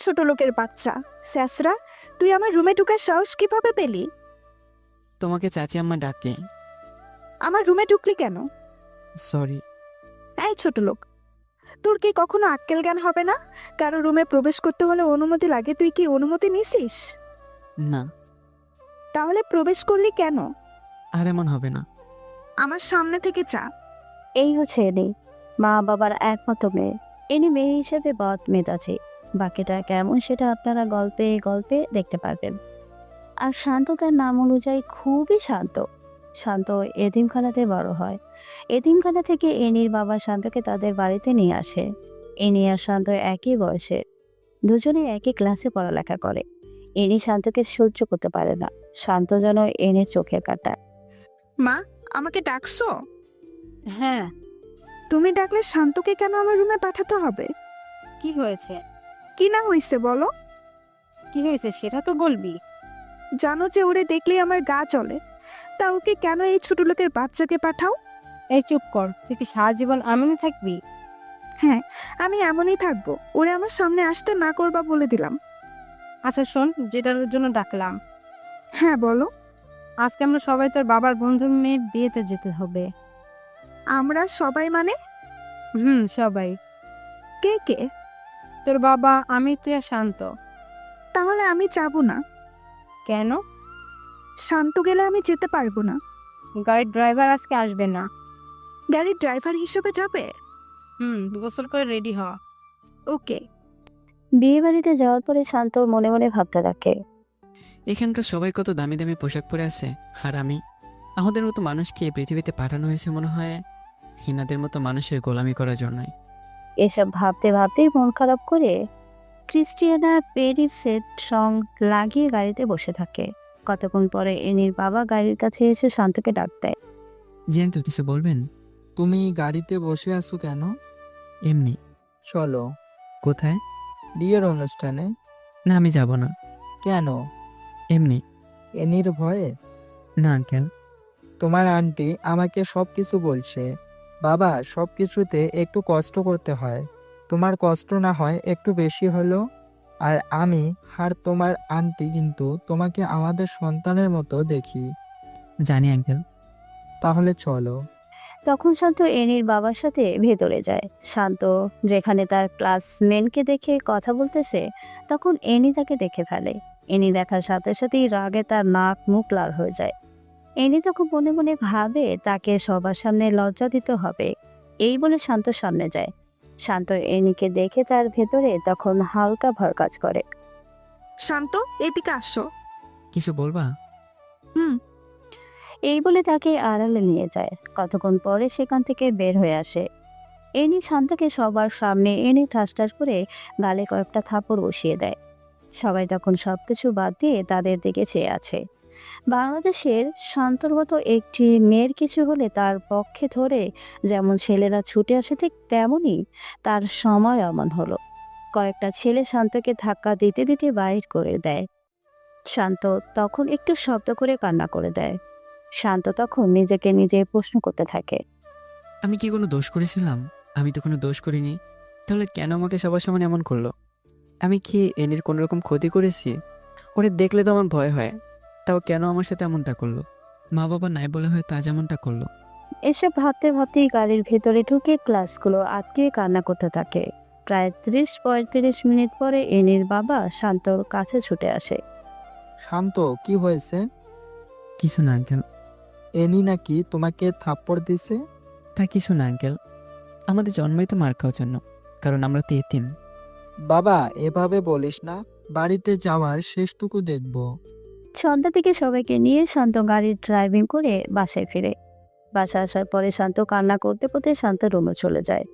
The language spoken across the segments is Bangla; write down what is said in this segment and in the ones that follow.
ছোট লোকের বাচ্চা, স্যাসরা, তুই আমার রুমে ঢুকার সাহস কিভাবে পেলি? তোমাকে চাচি আম্মা ডাকে। আমার রুমে ঢুকলি কেন? সরি। এই ছোট লোক, তোর কি কখনো আক্কেল জ্ঞান হবে না? কারো রুমে প্রবেশ করতে হলে অনুমতি লাগে, তুই কি অনুমতি নিছিস? না। তাহলে প্রবেশ করলি কেন? আর এমন হবে না। আমার সামনে থেকে চা। এই হচ্ছে এনি, মা বাবার একমাত্র মেয়ে। এনি মেয়ে হিসেবে বদ মেজাজি, বাকিটা কেমন সেটা আপনারা গল্পে গল্পে দেখতে পারবেন। আর শান্ত তার নাম অনুযায়ী খুবই শান্ত। শান্ত এতিমখানাতে বড় হয়। এতিমখানা থেকে এনির বাবা শান্তকে তাদের বাড়িতে নিয়ে আসে। এনি আর শান্ত একই বয়সে, দুজনে একই ক্লাসে পড়ালেখা করে। এনি শান্তকে সহ্য করতে পারে না, শান্ত যেন এনির চোখের কাঁটা। মা, আমাকে ডাকছো? হ্যাঁ, তুমি ডাকলে শান্তকে কেন আমার রুমে পাঠাতে হবে? কি হয়েছে? কি না হইছে বলো? কি হয়েছে সেটা তো বলবি। জানো যে ওরে দেখলেই আমার গা চলে, তা ওকে কেন এই ছোট লোকের বাচ্চাকে পাঠাও? এই চুপ কর, তুই কি সারা জীবন এমনই থাকবি? হ্যাঁ, আমি এমনই থাকবো। ওরে আমার সামনে আসতে না করবা বলে দিলাম। আচ্ছা শোন, যেটার জন্য ডাকলাম, হ্যাঁ বলো। আজকে আমরা সবাই তোর বাবার বন্ধুর মেয়ের বিয়েতে যেতে হবে। আমরা সবাই মানে? সবাই। কে কে? তোর বাবা, আমি, তুই আর শান্ত। তাহলে আমি যাবো না। কেন? শান্ত গেলে আমি যেতে পারবো না। গাড়ির ড্রাইভার আজকে আসবে না। গাড়ির ড্রাইভার হিসেবে যাবে? গোসল করে রেডি হ। ওকে। বিয়ে বাড়িতে যাওয়ার পরে শান্ত মনে মনে ভাবতে থাকে, এখানকার সবাই কত দামি দামি পোশাক পরে আছে, আর আমি, আমাদের মতো মানুষকে এই পৃথিবীতে পাঠানো হয়েছে মনে হয় হিনাদের মতো মানুষের গোলামি করার জন্যই। এসব ভাবতে ভাবতেই মন খারাপ করে ক্রিস্টিয়ানা প্যারিসের সং লাগিয়ে গাড়িতে বসে থাকে। কতক্ষণ পরে এনির বাবা গাড়ির কাছে এসে শান্তকে ডাক দেয়। জি আঙ্কেল, কিছু বলবেন? তুমি গাড়িতে বসে আছো কেন? এমনি। চলো কোথায়? বিয়ের অনুষ্ঠানে। না, আমি যাব না। কেন? এমনি। এনির ভয়ে? না আঙ্কেল। তোমার আন্টি আমাকে সবকিছু বলছে। বাবা, সবকিছুতে একটু কষ্ট করতে হয়। তোমার কষ্ট না হয় একটু বেশি হলো। আর আমি আর তোমার আন্টি কিন্তু তোমাকে আমাদের সন্তানের মতো দেখি। জানি আঙ্কেল। তাহলে চলো। তখন শান্ত এনির বাবার সাথে ভেতরে যায়। শান্ত যেখানে তার ক্লাসমেটকে দেখে কথা বলতেছে, তখন এনি তাকে দেখে ফেলে। এনি দেখার সাথে সাথেই রাগে তার নাক মুখ লাল হয়ে যায়। এনি তখন মনে মনে ভাবে তাকে সবার সামনে লজ্জা দিতে হবে। এই বলে শান্ত সামনে যায়। শান্ত এনিকে দেখে তার ভেতরে তখন হালকা ভয় কাজ করে। শান্ত, এদিকে আসো। কিছু বলবা? হুম। এই বলে তাকে আড়ালে নিয়ে যায়। কতক্ষণ পরে সেখান থেকে বের হয়ে আসে। এনি শান্তকে সবার সামনে এনে ঠাস ঠাস করে গালে কয়েকটা থাপড় বসিয়ে দেয়। সবাই তখন সবকিছু বাদ দিয়ে তাদের দিকে চেয়ে আছে। বাংলাদেশের শান্তর মতো একটি মেয়ের কিছু হলে তার পক্ষে ধরে যেমন ছেলেরা ছুটে আসে, ঠিক তেমনই তার সময় অমন হলো। কয়েকটা ছেলে শান্তকে ধাক্কা দিতে দিতে বাইর করে দেয়। শান্ত তখন একটু শব্দ করে কান্না করে দেয়। শান্ত তখন নিজেকে নিজে প্রশ্ন করতে থাকে, আমি কি কোনো দোষ করেছিলাম? আমি তো কোনো দোষ করিনি। তাহলে কেন আমাকে সবার সামনে এমন করলো? আমি কি এনির কোনো রকম ক্ষতি করেছি? ওরে দেখলে তো আমার ভয় হয়, তাও কেন আমার সাথে এমনটা করলো? মা বাবা নাই বলে হয়তো আজ এমনটা করলো। এসব ভাবতে ভাবতেই গাড়ির ভেতরে ঢুকে ক্লাসগুলো আটকে কান্না করতে থাকে। প্রায় 30-35 মিনিট পরে এনির বাবা শান্তর কাছে ছুটে আসে। শান্ত, কি হয়েছে? কিছু না আঙ্কেল। এনি নাকি তোমাকে থাপ্পড় দিছে? তা কিছু না আঙ্কেল, আমাদের জন্মই তো মার খাওয়ার জন্য, কারণ আমরা তো এতিম। বাবা, এভাবে বলিস না। বাড়িতে যাওয়ার শেষটুকু দেখবো। সন্ধ্যা থেকে সবাইকে নিয়ে শান্ত গাড়ির ড্রাইভিং করে বাসায় ফিরে। বাসা আসার পরে শান্ত কান্না করতে করতে শান্ত রুমে চলে যায়।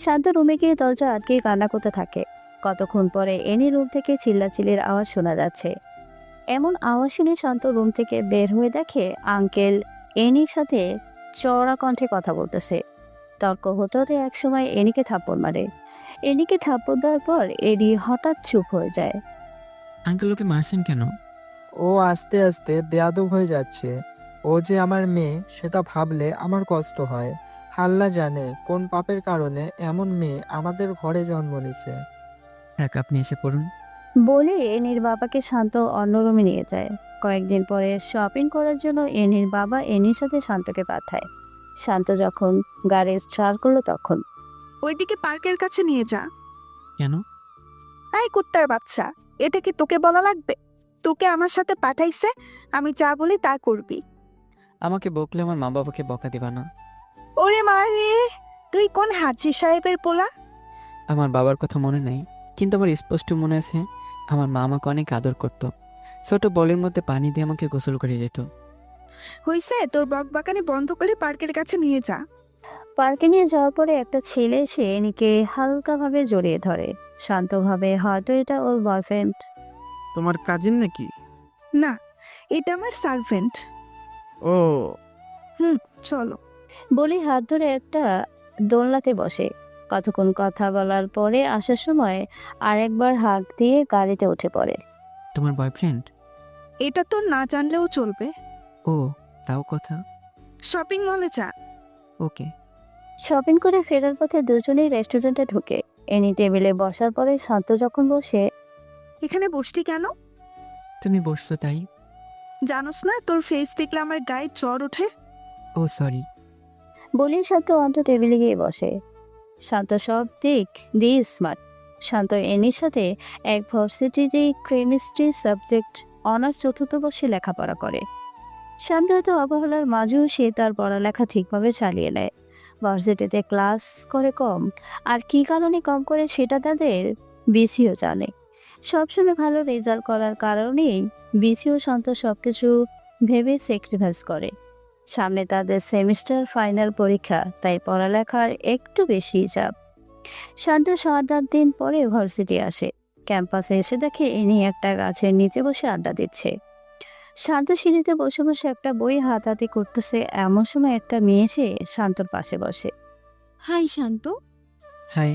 শান্ত রুমে গিয়ে দরজা আটকে কান্না করতে থাকে। কতক্ষণ পরে এনি রুম থেকে চিল্লাচিল্লির আওয়াজ শোনা যাচ্ছে। এমন আওয়াজ শুনে শান্ত রুম থেকে বের হয়ে দেখে আঙ্কেল এনির সাথে চড়া কণ্ঠে কথা বলতেছে। তর্ক হতে হতে একসময় এনিকে থাপ্পড় মারে। এনিকে থাপ্পড় দেওয়ার পর এনি হঠাৎ চুপ হয়ে যায়। আঙ্কেল, ওকে মারছেন কেন? ও আস্তে আস্তে বেয়াদব হয়ে যাচ্ছে। ও যে আমার মেয়ে সেটা ভাবলে আমার কষ্ট হয়। আল্লাহ জানে কোন পাপের কারণে এমন মেয়ে আমাদের ঘরে জন্ম নিছে। এক আপনি এসে পড়ুন। বলে এনির বাবাকে শান্ত অন্য রুমে নিয়ে যায়। কয়েকদিন পরে শপিং করার জন্য এনির বাবা এনির সাথে শান্তকে পাঠায়। শান্ত যখন গাড়ি স্টার্ট করলো তখন ওইদিকে পার্কের কাছে নিয়ে যা। কেন? এই কুত্তার বাচ্চা, এটা কি তোকে বলা লাগবে? তোকে আমার সাথে পাঠাইছে, আমি যা বলি তা করবি। আমাকে বকলে আমার মা বাবাকে বকা দিবা না। ওরে মারে, তুই কোন হাজি সাহেবের পোলা? আমার বাবার কথা মনে নেই, কিন্তু আমার স্পষ্ট মনে আছে আমার মা আমাকে অনেক আদর করত। ছোট বলের মধ্যে পানি দিয়ে আমাকে গোসল করে যেত। হইছে, তোর বকবাকানি বন্ধ করে পার্কের কাছে নিয়ে যা। পার্কে নিয়ে যাওয়ার পরে একটা ছেলে এসে এনিকে হালকাভাবে জড়িয়ে ধরে। শান্তভাবে, হয়তো এটা ওর বয়ফ্রেন্ড। তোমার কাজিন নাকি? না, এটা আমার সার্ভেন্ট। ও, চলো। বলে হাত ধরে একটা দোলনাতে বসে। কতক্ষণ কথা বলার পরে আসার সময় আরেকবার হাত দিয়ে গাড়িতে উঠে পড়ে। তোমার বয়ফ্রেন্ড? এটা তো না জানলেও চলবে। ও, তাও কথা। শপিং মলে যা। ওকে। শপিং করে ফেরার পথে দুজনেই রেস্টুরেন্টে ঢুকে। এনি টেবিলে বসার পরে শান্ত যখন বসে, এখানে বসলি কেন? তুমি বসছো তাই। জানোস না তোর ফেস দেখলে আমার গায়ে জ্বর ওঠে। ও সরি। বলেই শান্ত অন্ত টেবিলে গিয়ে বসে। শান্ত সব দিক দিয়ে স্মার্ট। শান্ত এনির সাথে এক ভার্সিটিরই কেমিস্ট্রি সাবজেক্ট অনার্স চতুর্থ বর্ষে লেখাপড়া করে। শান্ত এত অবহেলার মাঝেও সে তার পড়ালেখা ঠিকভাবে চালিয়ে নেয়। ভার্সিটিতে ক্লাস করে কম, আর কী কারণে কম করে সেটা তাদের বিসিও জানে। সবসময় ভালো রেজাল্ট করার কারণেই বিসিও শান্ত সবকিছু ভেবে স্যাক্রিফাইস করে। সামনে তাদের সেমিস্টার ফাইনাল পরীক্ষা, তাই পড়ালেখার একটু বেশি চাপ। শান্ত 7-8 দিন পরে ভার্সিটি আসে। ক্যাম্পাসে এসে দেখে ইনি একটা গাছের নিচে বসে আড্ডা দিচ্ছে। শান্ত সিঁড়িতে বসে বসে একটা বই হাতাহাতি করতেছে। এমন সময় একটা মেয়ে এসে শান্তর পাশে বসে। হাই শান্ত, হাই।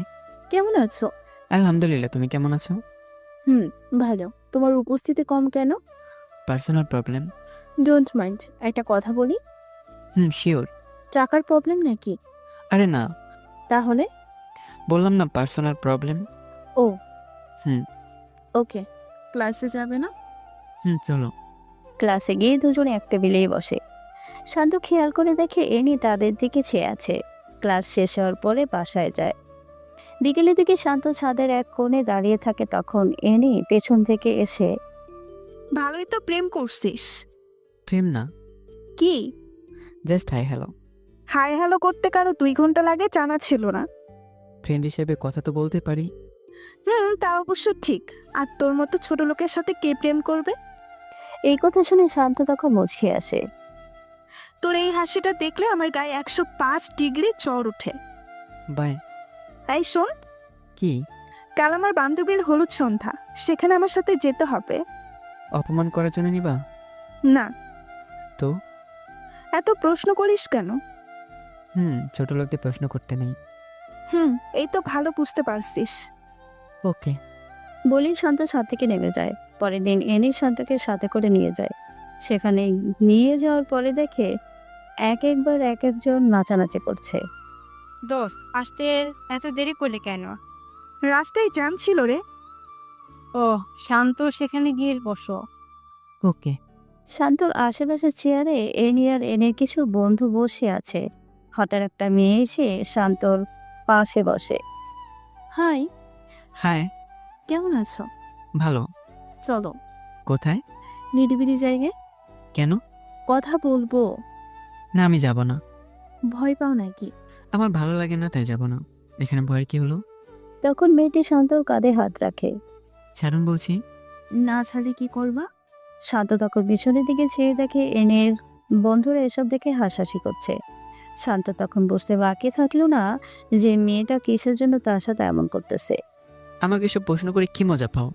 কেমন আছো? আলহামদুলিল্লাহ, তুমি কেমন আছো? ভালো। তোমার উপস্থিতি কম কেন? Personal problem. ডোন্ট মাইন্ড, একটা কথা বলি। শিওর। টাকার প্রবলেম নাকি? আরে না, তাহলে? বললাম না পার্সোনাল প্রবলেম। ও হুম। ওকে, ক্লাসে যাবে না? চলো। ক্লাসে গিয়ে দুজনে এক টেবিলেই বসে। শান্ত খেয়াল করে দেখে এনি তাদের দিকে চেয়ে আছে। ক্লাস শেষ হওয়ার পরে বাসায় যায়। বিকেলের দিকে শান্ত ছাদের এক কোণে দাঁড়িয়ে থাকে। তখন এনি পেছন থেকে এসে, ভালোই তো প্রেম করছিস। প্রেম না, কি? Just hi hello. Hi hello করতে কারো 2 ঘন্টা লাগে জানা ছিল না। ফ্রেন্ড হিসেবে কথা তো বলতে পারি। তা অবশ্য ঠিক। আর তোর মতো ছোট লোকের সাথে কে প্রেম করবে? এই কথা শুনে শান্ত তখন মুচকি আসে। তোর এই হাসিটা দেখলে আমার গায়ে 105 ডিগ্রি জ্বর ওঠে। বাই। এই শোন, কি? কাল আমার বান্ধবীর হলুদ সন্ধ্যা, সেখানে আমার সাথে যেতে হবে। অপমান করার জন্য নিবা? না। তো? এত প্রশ্ন করিস কেন? ছোট লোকদের প্রশ্ন করতে নেই। এই তো ভালো বুঝতে পারছিস। ওকে। বলেই শান্ত ছাদ থেকে নেমে যায়। পরের দিন এনি শান্তকে সাথে করে নিয়ে যায়। সেখানে নিয়ে যাওয়ার পরে দেখে একবার এক একজন নাচানাচি করছে। দোস্ত, আসতে এত দেরি করলে কেন? রাস্তায় জ্যাম ছিল রে। ও, শান্ত সেখানে গিয়ে বসো। ওকে। শান্তর আশেপাশে চেয়ারে এনি আর এনের কিছু বন্ধু বসে আছে। হঠাৎ একটা মেয়ে এসে শান্তর পাশে বসে। Hi, hi. কেমন আছো? ভালো। চলো কোথায়? নিরিবিলি জায়গায়। কেন? কথা বলবো। না, আমি যাব না। ভয় পাও নাকি? আমার ভালো লাগে না, তাই যাব না। এখানে ভয়ের কি হলো? তখন মেয়েটি শান্তর কাঁধে হাত রাখে। ছাড়ুন বলছি। না ছাড়লে কি করবা? শান্ত তখন পিছনের দিকে চেয়ে দেখে এনের বন্ধুরা এসব দেখে হাসাহাসি করছে। শান্ত তখন বুঝতে বাকি থাকলো না যে মেয়েটা কিসের জন্য তার সাথে এমন করতেছে। আমাকে এসব প্রশ্ন করে কি মজা পাও?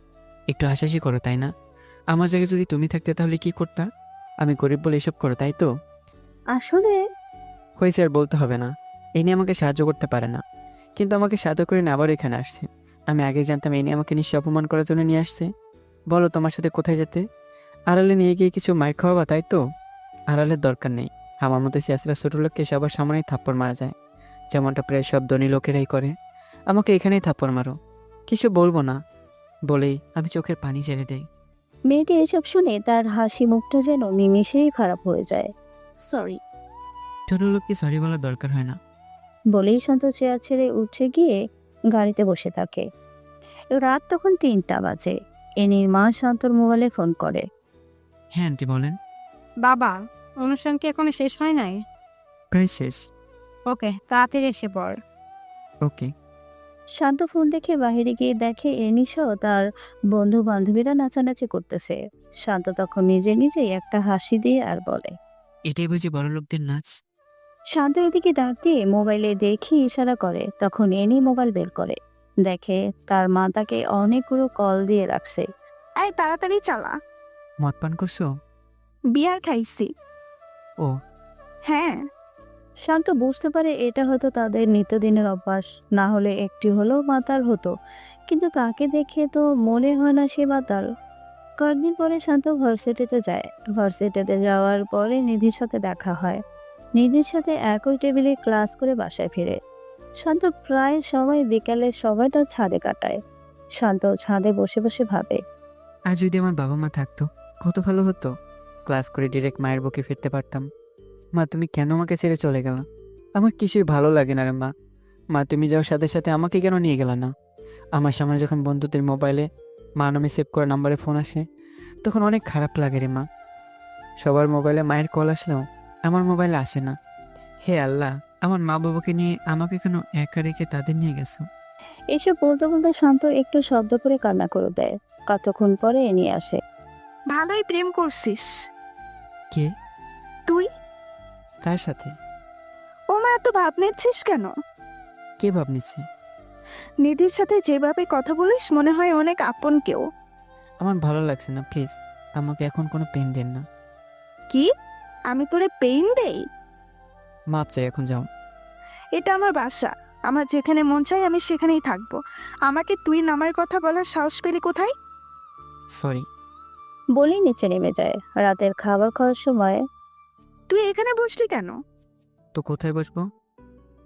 একটু হাসাহাসি করো, তাই না? আমার জায়গায় যদি তুমি থাকতে তাহলে কি করতা? আমি গরিব বলে এসব করো, তাই তো? আসলে হয়েছে, আর বলতে হবে না। এই নিয়ে আমাকে সাহায্য করতে পারে না, কিন্তু আমাকে সাহায্য করে না আবার এখানে আসছে। আমি আগে জানতাম এই নিয়ে আমাকে নিশ্চয় অপমান করার জন্য নিয়ে আসছে। বলো, তোমার সাথে কোথায় যেতে? আড়ালে নিয়ে গিয়ে কিছু মার খাওয়াবা, তাই তো? আড়ালের দরকার নেই। আমার মতো চেঁচড়া ছোট লোককে সবার সামনেই থাপ্পড় মারা যায়, যেমনটা প্রায় সব ধনী লোকেরাই করে। আমাকে এখানেই থাপ্পড় মারো, কিছু বলবো না। বলেই আমি চোখের পানি ছেড়ে দেই। মেয়েটি এসব শুনে তার হাসি মুখটা যেন নিমেষেই খারাপ হয়ে যায়। সরি। ছোট লোককে সরি বলার দরকার হয় না। বলেই শান্ত চেয়ার ছেড়ে উঠে গিয়ে গাড়িতে বসে থাকে। রাত তখন 3টা বাজে। এনির মা শান্তর মোবাইলে ফোন করে। হ্যাঁ আন্টি বলেন। বাবা, অনুষ্ঠান কি এখনো শেষ হয় নাই? প্রায় শেষ। ওকে, তাড়াতাড়ি এসে পড়। ওকে। শান্ত ফোন রেখে বাইরে গিয়ে দেখে এনি সহ তার বন্ধু বান্ধবীরা নাচানাচি করতেছে। শান্ত তখন নিজে নিজেই একটা হাসি দিয়ে আর বলে, এটাই বুঝি বড় লোকদের নাচ? শান্ত এদিকে ডাক দিয়ে মোবাইলে দেখি ইশারা করে। তখন এনি মোবাইল বের করে, দেখে তার মা তাকে অনেকগুলো কল দিয়ে রাখছে। এই তাড়াতাড়ি চালা, মদ পান করছো? বিয়ার খাইছি। ও। হ্যাঁ। শান্ত বুঝতে পারে এটা হয়তো তাদের নিত্যদিনের অভ্যাস, না হলে একটি হলেও মাতাল হতো, কিন্তু তাকে দেখে তো মনে হয় না সে মাতাল। কয়েকদিন পরে শান্ত ভার্সিটিতে যায়। ভার্সিটিতে যাওয়ার পরে নিধির সাথে দেখা হয়। নিধির সাথে একই টেবিলে ক্লাস করে বাসায় ফিরে। শান্ত প্রায় সময় বিকালের সময়টা ছাদে কাটায়। শান্ত ছাদে বসে বসে ভাবে, আজ যদি আমার বাবা মা থাকতো কত ভালো হতো। ক্লাস করে ডিরেক্ট মায়ের বুকে ফিরতে পারতাম। মা তুমি কেন আমাকে ছেড়ে চলে গেলা? আমার কিছুই ভালো লাগে না রে মা। মা তুমি যাওয়ার সাথে সাথে আমাকে কেন নিয়ে গেলা না? আমার সামনে যখন বন্ধুদের মোবাইলে মা নামে সেভ করা নাম্বারে ফোন আসে তখন অনেক খারাপ লাগে রে মা। সবার মোবাইলে মায়ের কল আসলেও আমার মোবাইলে আসে না। হে আল্লাহ, আমার মা বাবাকে নিয়ে আমাকে কেন একা রেখে তাদের নিয়ে গেছো? এসব বলতে বলতে শান্ত একটু শব্দ করে কান্না করে দেয়। কতক্ষণ পরে এ নিয়ে আসে। ভালোই প্রেম করছিস কে? তুই। তার সাথে? ও মা, এত ভাব নিচ্ছিস কেন? কে ভাব নিচ্ছে? নিধির সাথে যেভাবে কথা বলিস মনে হয় অনেক আপন কেউ। আমার ভালো লাগছে না, প্লিজ আমাকে এখন কোনো পেন দেন না। কি? আমি তোরে পেইন দেই? মাপ চাই, এখন যাও। এটা আমার বাসা। আমার যেখানে মন চাই আমি সেখানেই থাকবো। আমাকে তুই নামার কথা বলার সাহস পেলি কোথায়? সরি। বলেই নিচে নেমে যায়। রাতের খাবার খাওয়ার সময় তুই এখানে বসলি কেন? তো কোথায় বসবো?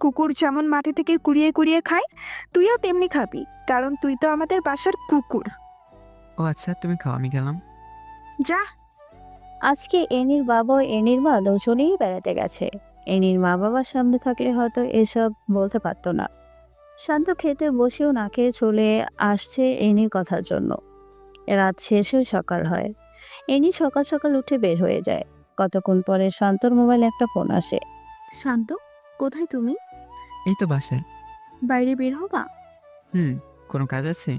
কুকুর যেমন মাটি থেকে কুড়িয়ে কুড়িয়ে খায়, তুইও তেমনি খাবি, কারণ তুই তো আমাদের বাসার কুকুর। ও আচ্ছা, তুমি খাও, আমি গেলাম। যা। আজকে এনির বাবা ও এনির মা দুজনেই বেড়াতে গেছে। এনির মা বাবার সামনে থাকলে হয়তো এসব বলতে পারতো না। শান্ত খেতে বসেও না খেয়ে চলে আসছে এনির কথার জন্য। রাত শেষ হয়ে সকাল হয়। এনি সকাল সকাল উঠে বের হয়ে যায়। কতক্ষণ পরে শান্তর মোবাইলে একটা ফোন আসে। শান্ত, কোথায় তুমি? এই তো বাসায়। বাইরে বের হবা? কোনো কাজ আছে?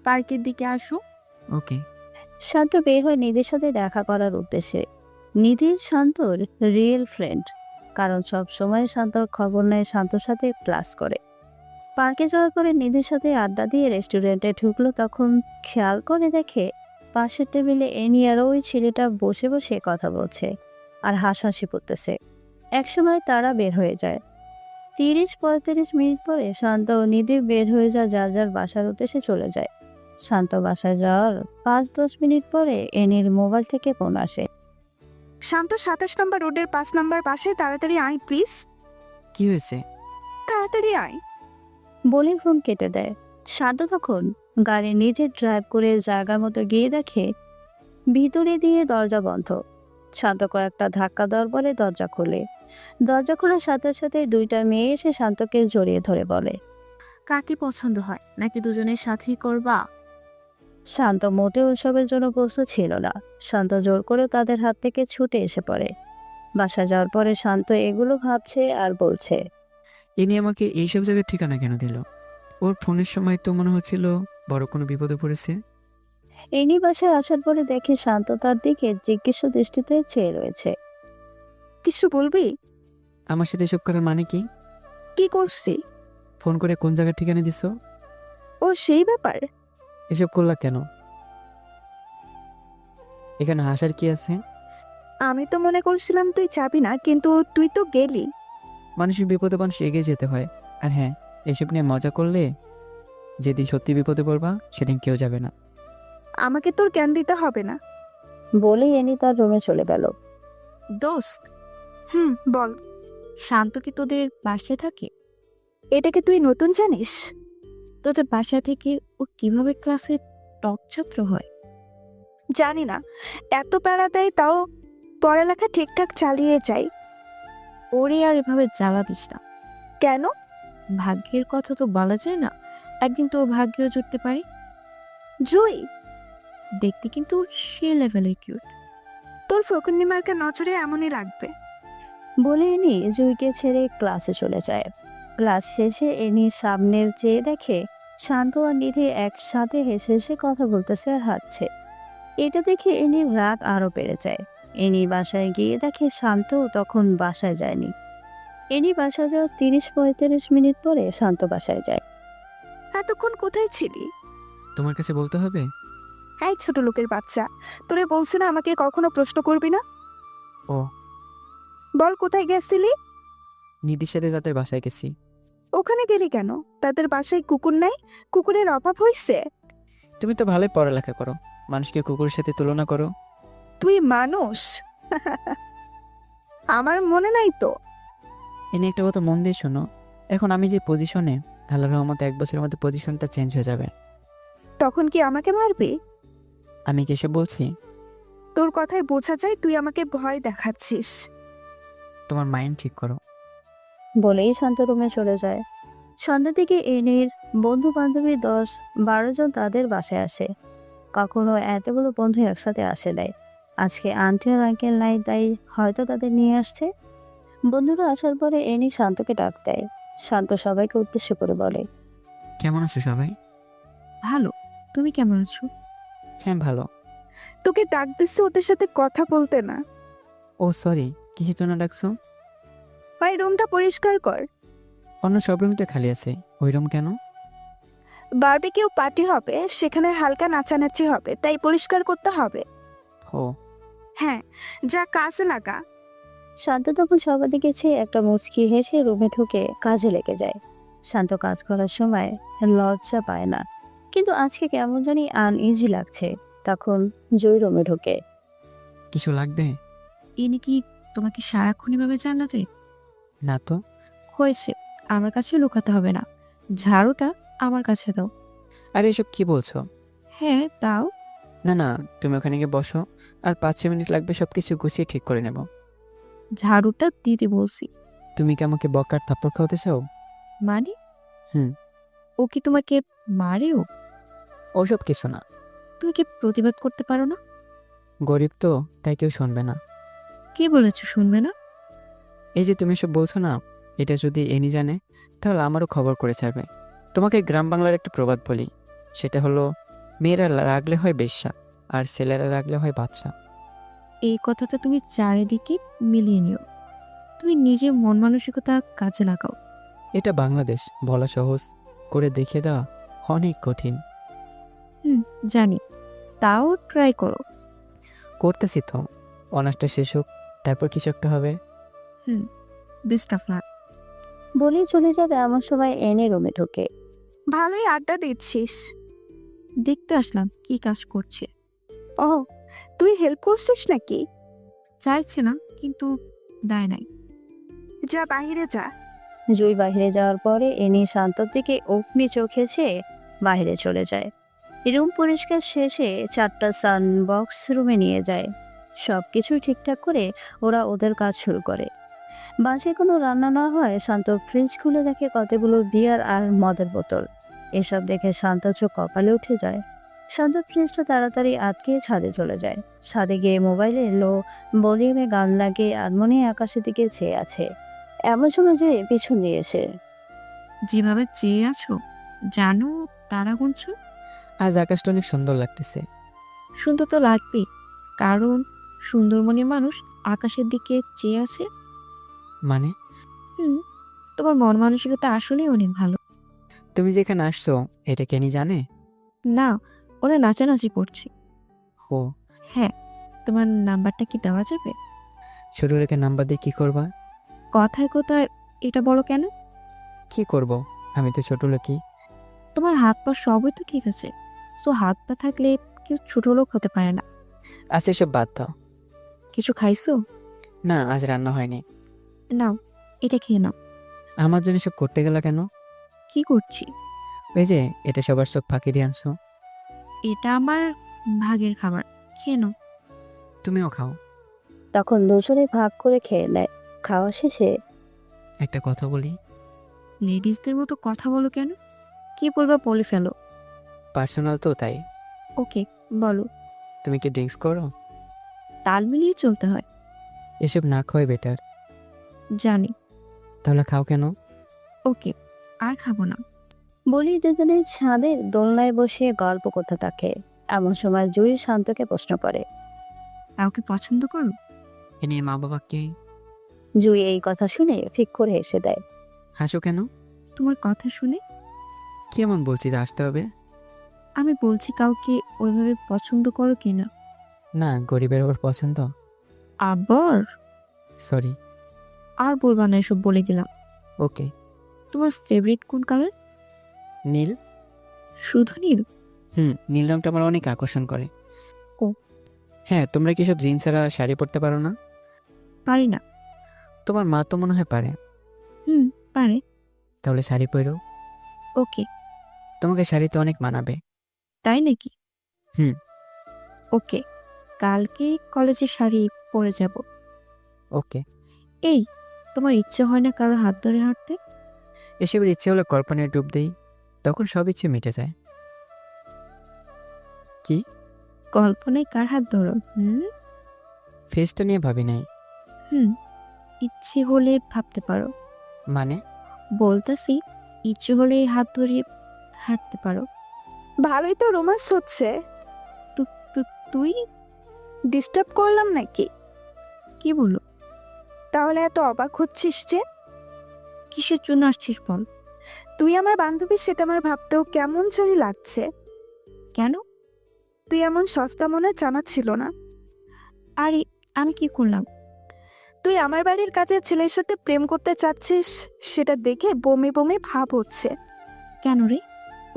পার্কের দিকে আসো। ওকে। শান্ত বের হয়ে নিধির সাথে দেখা করার উদ্দেশ্যে। নিধির শান্তর রিয়েল ফ্রেন্ড, কারণ সব সময় শান্তর খবর নেয়, শান্তর সাথে ক্লাস করে। পার্কে যাওয়ার পরে নিধির সাথে আড্ডা দিয়ে রেস্টুরেন্টে ঢুকলো, তখন খেয়াল করে দেখে পাশের টেবিলে এনি আর ওই ছেলেটা বসে বসে কথা বলছে আর হাসাহাসি করতেছে। একসময় তারা বের হয়ে যায়। 30-35 মিনিট পরে শান্ত ও নিধি বের হয়ে যার যার বাসার উদ্দেশ্যে চলে যায়। শান্ত বাসায় যাওয়ার 5-10 মিনিট পরে এনির মোবাইল থেকে ফোন আসে। শান্ত, 27 নম্বর রোডের 5 নম্বর পাশে, তাড়াতাড়ি আয় প্লিজ। কি হয়েছে? তাড়াতাড়ি আয়। বলে ফোন কেটে দেয়। শান্ত তখন গাড়ি নিজে ড্রাইভ করে জায়গা মতো গিয়ে দেখে ভিতরে দিয়ে দরজা বন্ধ। শান্ত কয়েকটা ধাক্কা দেওয়ার পরে দরজা খোলে। দরজা খোলার সাথে সাথে দুইটা মেয়ে এসে শান্তকে জড়িয়ে ধরে বলে, কাকে পছন্দ হয়, নাকি দুজনের সাথেই করবা? শান্ত মোটেও উৎসবের জন্য প্রস্তুত ছিল না। শান্ত জোর করে তাদের হাত থেকে ছুটে এসে পড়ে। বাসা যাওয়ার পরে শান্ত এগুলো ভাবছে আর বলছে, ইনি আমাকে এইসব জায়গার ঠিকানা কেন দিল? ওর ফোনের সময় তো মনে হচ্ছিল বড় কোনো বিপদে পড়েছে। এনি বাসায় আসার পরে দেখে শান্ত তার দিকে জিজ্ঞেস দৃষ্টিতে চেয়ে রয়েছে। কিছু বলবি? আমার সাথে এসব করার মানে কি? কি করছি? ফোন করে কোন জায়গার ঠিকানা দিছো? ও সেই ব্যাপার? এসব করলা কেন? এখানে হাসার কি আছে? আমি তো মনে করছিলাম তুই যাবি না, কিন্তু তুই তো গেলি। মানুষের বিপদে মানুষ এগিয়ে যেতে হয়। আর হ্যাঁ, এসব নিয়ে মজা করলে যেদিন সত্যি বিপদে পড়বা সেদিন কেউ যাবে না। আমাকে তোর জ্ঞান দিতে হবে না। বলেই এনি তার রুমে চলে গেল। দোস্ত, বল। শান্ত কি তোদের বাসায় থাকে? এটাকে তুই নতুন জানিস? তোদের বাসা থেকে ও কিভাবে ক্লাসে টপ ছাত্র হয়? জানি না, এত প্যারা দেয় তাও পড়ালেখা ঠিকঠাক চালিয়ে যাই। ওরে আর এভাবে জ্বালা দিস না। কেন? ভাগ্যের কথা তো বলা যায় না, একদিন তোর ভাগ্যেও জুটতে পারে। জুই, দেখতে কিন্তু সে লেভেলের কিউট। তোর ফকুন্নিমার্কা নজরে এমনই লাগবে। বলে এনি জুইকে ছেড়ে ক্লাসে চলে যায়। ক্লাস শেষে এনি সামনের চেয়ে দেখে শান্ত আর নিধি একসাথে হেসে হেসে কথা বলতেছে আর হাঁটছে। এটা দেখে এনির রাত আরো বেড়ে যায়। এনির বাসায় গিয়ে দেখে শান্ত তখন বাসায় যায়নি। এনি বাসায় যাওয়ার 30-35 মিনিট পরে শান্ত বাসায় যায়। এতক্ষণ কোথায় ছিলি? তোমার কাছে বলতে হবে? এই ছোট লোকের বাচ্চা, তোরে বলছি না আমাকে কখনো প্রশ্ন করবি না। ও। বল কোথায় গেছিলি? নিধির সাথে তাদের বাসায় গেছি। ওখানে গেলি কেন? তাদের বাসায় কুকুর নাই? কুকুরের অভাব হইছে? তুমি তো ভালোই পড়ালেখা করো, মানুষকে কুকুরের সাথে তুলনা করো। তুই মানুষ? আমার মনে নাই তো। এনে একটা কথা মন দিয়ে শোনো, এখন আমি যে পজিশনে, আল্লাহর রহমতে 1 বছরের মধ্যে পজিশনটা চেঞ্জ হয়ে যাবে। তখন কি আমাকে মারবি? আমি কি এসব বলছি? তোর কথায় বোঝা যায় তুই আমাকে ভয় দেখাচ্ছিস। তোমার মাইন্ড ঠিক করো। বলেই শান্ত রুমে চলে যায়। সন্ধ্যার দিকে এনির বন্ধু বান্ধবী 10-12 জন তাদের বাসায় আসে। কখনো এতগুলো বন্ধু একসাথে আসে নাই। আজকে আন্টি আর আঙ্কেল নাই, তাই হয়তো তাদের নিয়ে আসছে। বন্ধুরা আসার পরে এনি শান্তকে ডাক দেয়। শান্ত সবাইকে উদ্দেশ্য করে বলে, কেমন আছো সবাই? ভালো, তুমি কেমন আছো? হ্যাঁ ভালো। তোকে ডাক দিচ্ছে ওদের সাথে কথা বলতে না। ও সরি, কিসের জন্য ডাকছো? ভাই রুমটা পরিষ্কার কর। অন্য সব রুমতে খালি আছে, ওই রুম কেন? বারবিকিউ পার্টি হবে, সেখানে হালকা নাচানাচি হবে, তাই পরিষ্কার করতে হবে। ও। হ্যাঁ, যা কাজে লাগা। শান্ত তখন সবার দিকে চেয়ে একটা মুচকি হেসে রুমে ঢুকে কাজে লেগে যায়। শান্ত কাজ করার সময় লজ্জা পায় না, কিন্তু আজকে কেমন জানি আনইজি লাগছে। তখন জয় রুমে ঢোকে। কিছু লাগবে? ইনি কি তোমাকে সারাক্ষণ এভাবে জ্বালাতে? না তো। হয়েছে, আমার কাছে লুকাতে হবে না। ঝাড়ুটা আমার কাছে দাও। আরে এসব কি বলছো? হ্যাঁ দাও। না না, তুমি ওখানে গিয়ে বসো, আর 5-6 মিনিট লাগবে সবকিছু গুছিয়ে ঠিক করে নেব। ঝাড়ুটা দিতে বলছি। তুমি কি আমাকে বকার থাপ্পড় খাওয়াতে চাও? মানে? হুম। ও কি তোমাকে মারেও? ওসব কিছু না। তুমি কি প্রতিবাদ করতে পারো না? গরিব তো, তাই কেউ শুনবে না। কে বলেছো শুনবে না? এই যে তুমি এসব বলছো না, এটা যদি এনি জানে তাহলে আমারও খবর করে ছাড়বে। তোমাকে গ্রাম বাংলার একটা প্রবাদ বলি, সেটা হলো মেয়েরা রাগলে হয় বেশ্যা, আর ছেলেরা রাগলে হয় বাচ্চা। এই কথাটা তুমি চারিদিকে মিলিয়ে নিও। তুমি নিজের মন মানসিকতা কাজে লাগাও। এটা বাংলাদেশ, বলা সহজ, করে দেখিয়ে দেওয়া অনেক কঠিন। জানি, তাও ট্রাই করো। করতেছি তো, অনার্সটা শেষ হোক, তারপর কিছু একটা হবে। Best of luck. বলেই চলে যাবে এমন সময় এনে রুমে ঢোকে। ভালোই আড্ডা দিচ্ছিস। দেখতে আসলাম কি কাজ করছে। ও, তুই হেল্প করছিস নাকি? চাইছে না, কিন্তু দেয় নাই। যা বাহিরে যা। জুই বাইরে যাওয়ার পরে এনি শান্তর দিকে অগ্নি চোখে চেয়ে বাইরে চলে যায়। রুম পরিষ্কার শেষে 4টা সান বক্স রুমে নিয়ে যায়। সব কিছুই ঠিকঠাক করে ওরা ওদের কাজ শুরু করে। বাসায় কোনো রান্না না হয় শান্ত ফ্রিজ খুলে দেখে কতগুলো বিয়ার আর মদের বোতল। এসব দেখে শান্ত চোখ কপালে উঠে যায়। শান্ত ফ্রিজটা তাড়াতাড়ি আটকে ছাদে চলে যায়। ছাদে গিয়ে মোবাইলে লো ভলিউমে গান লাগিয়ে আনমনে আকাশের দিকে চেয়ে আছে। এমন সময় যে পিছন দিয়ে এসে, যেভাবে চেয়ে আছো, জানো তারা গুনছো? আজ আকাশটা অনেক সুন্দর লাগতেছে। সুন্দর তো লাগবেই, কারণ সুন্দরমণি মানুষ আকাশের দিকে চেয়ে আছে। মানে? তোমার মন মানসিকতা আসলেই অনেক ভালো। তুমি যেখানে আসছো এটা কেনি জানে? না, ওরা নাচানাচি করছে। ও। হ্যাঁ, তোমার নাম্বারটা কি দেওয়া যাবে? ছোট রেখে নাম্বার দিয়ে কি করবা? কথায় কথায় এটা বলো কেন? কি করব, আমি তো ছোট লোকই। তোমার হাত পা সবই তো ঠিক আছে, সো হাত পা থাকলে কেউ ছোট লোক হতে পারে না। আচ্ছা এসব বাদ দাও। কিছু খাইছো? না, আজ রান্না হয়নি। নাও, এটা খেয়ে নাও। আমার জন্য সব করতে গেলা কেন? কি করছি? ওই যে এটা সবার চোখ ফাঁকি দিয়ে আনছো। এটা আমার ভাগের খাবার, খেয়ে নাও। তুমিও খাও। তখন দুজনে ভাগ করে খেয়ে নেয়। খাওয়া শেষে একটা কথা বলি, লেডিসদের মতো কথা বলো কেন? কি বলবা বলে ফেলো। পার্সোনাল তো তাই। ওকে, বলো। তুমি কি ড্রিঙ্কস করো? তাল মিলিয়ে চলতে হয়। এসব না খাওয়াই বেটার। জানি। তাহলে খাও কেন? ওকে, আর খাবো না। বলি দুজনে ছাদের দোলনায় বসে গল্প করতে থাকে। এমন সময় জুই শান্তকে প্রশ্ন করে। কাউকে পছন্দ করো? এনির মা বাবাকে? জুই এই কথা শুনে ফিক করে হেসে দেয়। হাসো কেন? তোমার কথা শুনে কি এমন বলছি যে আসতে হবে? আমি বলছি কাউকে ওইভাবে পছন্দ করো কিনা। না, গরিবের ওর পছন্দ। আবার? সরি। আর বলবা না, এসব বলে দিলাম। ওকে। তোমার ফেভারিট কোন কালার? নীল। শুধু নীল? নীল রংটা আমার অনেক আকর্ষণ করে। ও। হ্যাঁ, তোমরা কি সব জিন্স আর শাড়ি পরতে পারো না? পারি না। তোমার মা তো মনে হয় পারে। পারে। তাহলে শাড়ি পরো। ওকে। তোমাকে শাড়িতে অনেক মানাবে। তাই নাকি? হুম। ওকে, কালকে কলেজে শাড়ি পরে যাব। ওকে। এই, তোমার ইচ্ছে হয় না কারো হাত ধরে হাঁটতে? এসবের ইচ্ছে হলে কল্পনায় ডুব দেই, তখন সব ইচ্ছে মিটে যায়। কি? কল্পনায় কার হাত ধরো? ফেসটা নিয়ে ভাবি নাই। ইচ্ছে হলে ভাবতে পারো। মানে? বলতাছি, ইচ্ছে হলে হাত ধরে হাঁটতে পারো। ভালোই তো রোমান্স হচ্ছে। তুই ডিস্টার্ব করলাম নাকি? কি বলো? তাহলে এত অবাক হচ্ছিস যে? কিসের জন্য আসছিস বল। তুই আমার বান্ধবী, সেটা আমার ভাবতেও কেমন জানি লাগছে। কেন? তুই এমন সস্তা মনে জানা ছিল না। আরে, আমি কি করলাম? তুই আমার বাড়ির কাজের ছেলের সাথে প্রেম করতে চাচ্ছিস, সেটা দেখে বমি বমি ভাব হচ্ছে। কেন রে?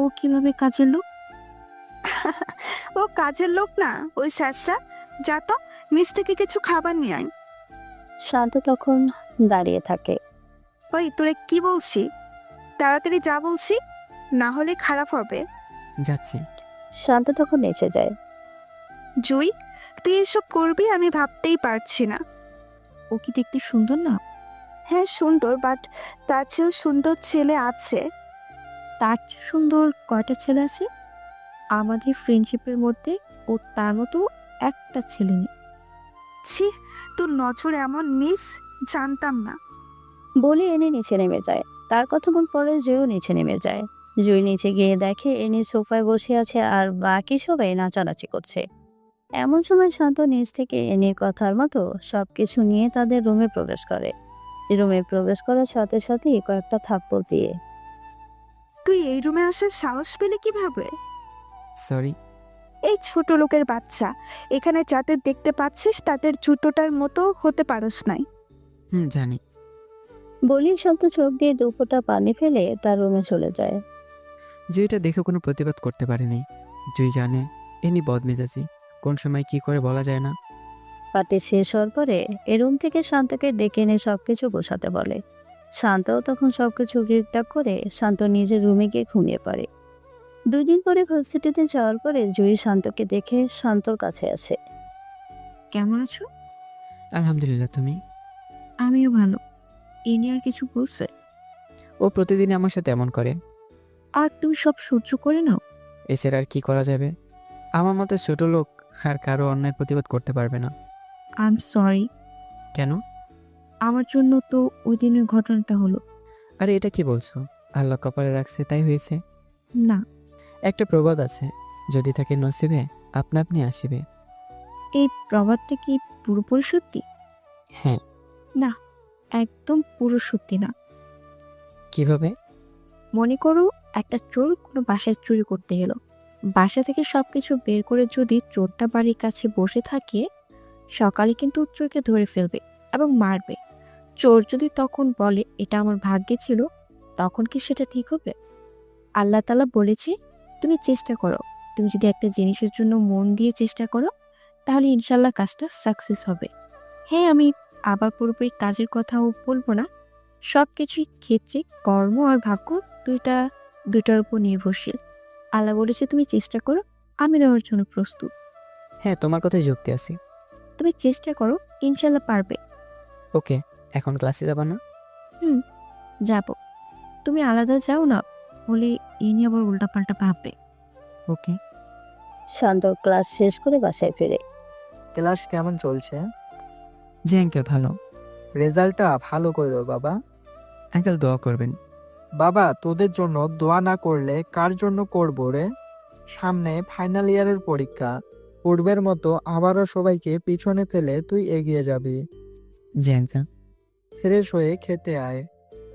ও কিভাবে কাজের লোক? ও কাজের লোক না, ওই স্যাসরা। যা তো, নিচ থেকে কিছু খাবার নিয়ে আয়। শান্ত তখন দাঁড়িয়ে থাকে। ওই তোরে কি বলছি, তাড়াতাড়ি যা বলছি, না হলে খারাপ হবে। যাচ্ছি। শান্ত তখন এসে যায়। জুই, তুই এসব করবি আমি ভাবতেই পারছি না। ও কি দেখতে সুন্দর না? হ্যাঁ সুন্দর, বাট তার চেয়েও সুন্দর ছেলে আছে। তার চেয়ে সুন্দর কয়টা ছেলে আছে আমাদের ফ্রেন্ডশিপের মধ্যে? ও তার মতো একটা ছেলে নেই। ছি, তোর নজর এমন মিস, জানতাম না। বলে এনে নিচে নেমে যায়। তার কতক্ষণ পরে জুইও নিচে নেমে যায়। জুই নিচে গিয়ে দেখে এনি সোফায় বসে আছে আর বাকি সবাই নাচানাচি করছে। এমন সময় শান্ত নিচ থেকে এনির কথার মতো সবকিছু নিয়ে তাদের রুমে প্রবেশ করে। রুমে প্রবেশ করার সাথে সাথেই কয়েকটা থাপ্পড় দিয়ে। তুই এই রুমে আসার সাহস পেলে কিভাবে? সরি। এই ছোট লোকের বাচ্চা, এখানে যাদের দেখতে পাচ্ছিস তাদের জুতোটার মতো হতে পারস নাই। জানি। বলি শান্ত চোখ দিয়ে দুপোটা পানি ফেলে তার রুমে চলে যায়। জুইটা দেখে কোনো প্রতিবাদ করতে পারেনি। জুই জানে এনি বদমেজাজি, কোন সময় কি করে বলা যায় না। পার্টি শেষ হওয়ার পরে এ রুম থেকে শান্তকে ডেকে এনে সবকিছু গোছাতে বলে। শান্তও তখন সবকিছু ঠিকঠাক করে শান্ত নিজের রুমে গিয়ে ঘুমিয়ে পড়ে। 2 দিন পরে ভার্সিটিতে যাওয়ার পরে জুই শান্তকে দেখে শান্তর কাছে আসে। কেমন আছো? আলহামদুলিল্লাহ, তুমি? আমিও ভালো। এ নিয়ে আর কিছু বলছে? ও প্রতিদিন আমার সাথে এমন করে। আর তুমি সব সহ্য করে নাও? এছাড়া আর কি করা যাবে? আমার মতো ছোট লোক আর কারো অন্যায় প্রতিবাদ করতে পারবে না। I am sorry. কেন? আমার জন্য তো ওই দিনের ঘটনাটা হলো। আরে এটা কি বলছো? আল্লাহ কপালে রাখছে তাই হয়েছে। না, একটা প্রবাদ আছে, যদি থাকে নসিবে আপনা আপনি আসিবে। এই প্রবাদটা কি পুরোপুরি সত্যি? হ্যাঁ। না, একদম পুরো সত্যি না। কিভাবে? মনে করো একটা চোর কোনো বাসায় চুরি করতে গেল। বাসা থেকে সবকিছু বের করে যদি চোরটা বাড়ির কাছে বসে থাকে, সকালে কিন্তু চোরকে ধরে ফেলবে এবং মারবে। চোর যদি তখন বলে এটা আমার ভাগ্যে ছিল, তখন কি সেটা ঠিক হবে? আল্লাহ তাআলা বলেছে তুমি চেষ্টা করো। তুমি যদি একটা জিনিসের জন্য মন দিয়ে চেষ্টা করো, তাহলে ইনশাল্লাহ কাজটা সাকসেস হবে। হ্যাঁ, আমি আবার পুরোপুরি কাজের কথাও বলবো না। সব কিছুই ক্ষেত্রে কর্ম আর ভাগ্য দুইটার উপর নির্ভরশীল। আল্লাহ বলেছে তুমি চেষ্টা করো, আমি দেওয়ার জন্য প্রস্তুত। হ্যাঁ, তোমার কথায় যুক্তি আছে। তুমি চেষ্টা করো, ইনশাল্লাহ পারবে। ওকে, এখন ক্লাসে যাবা না? যাব। তুমি আলাদা যাও না, বলে এ নিয়ে আবার উল্টাপাল্টা ভাববে। ওকে। শান্ত ক্লাস শেষ করে বাসায় ফিরে। ক্লাস কেমন চলছে? জি আঙ্কেল, ভালো। রেজাল্টটা ভালো করো বাবা। আঙ্কেল দোয়া করবেন। বাবা, তোদের জন্য দোয়া না করলে কার জন্য করব রে? সামনে ফাইনাল ইয়ারের পরীক্ষা। পূর্বের মতো আবারও সবাইকে পিছনে ফেলে তুই এগিয়ে যাবি। জি আঙ্কেল। ফ্রেশ হয়ে খেতে আয়।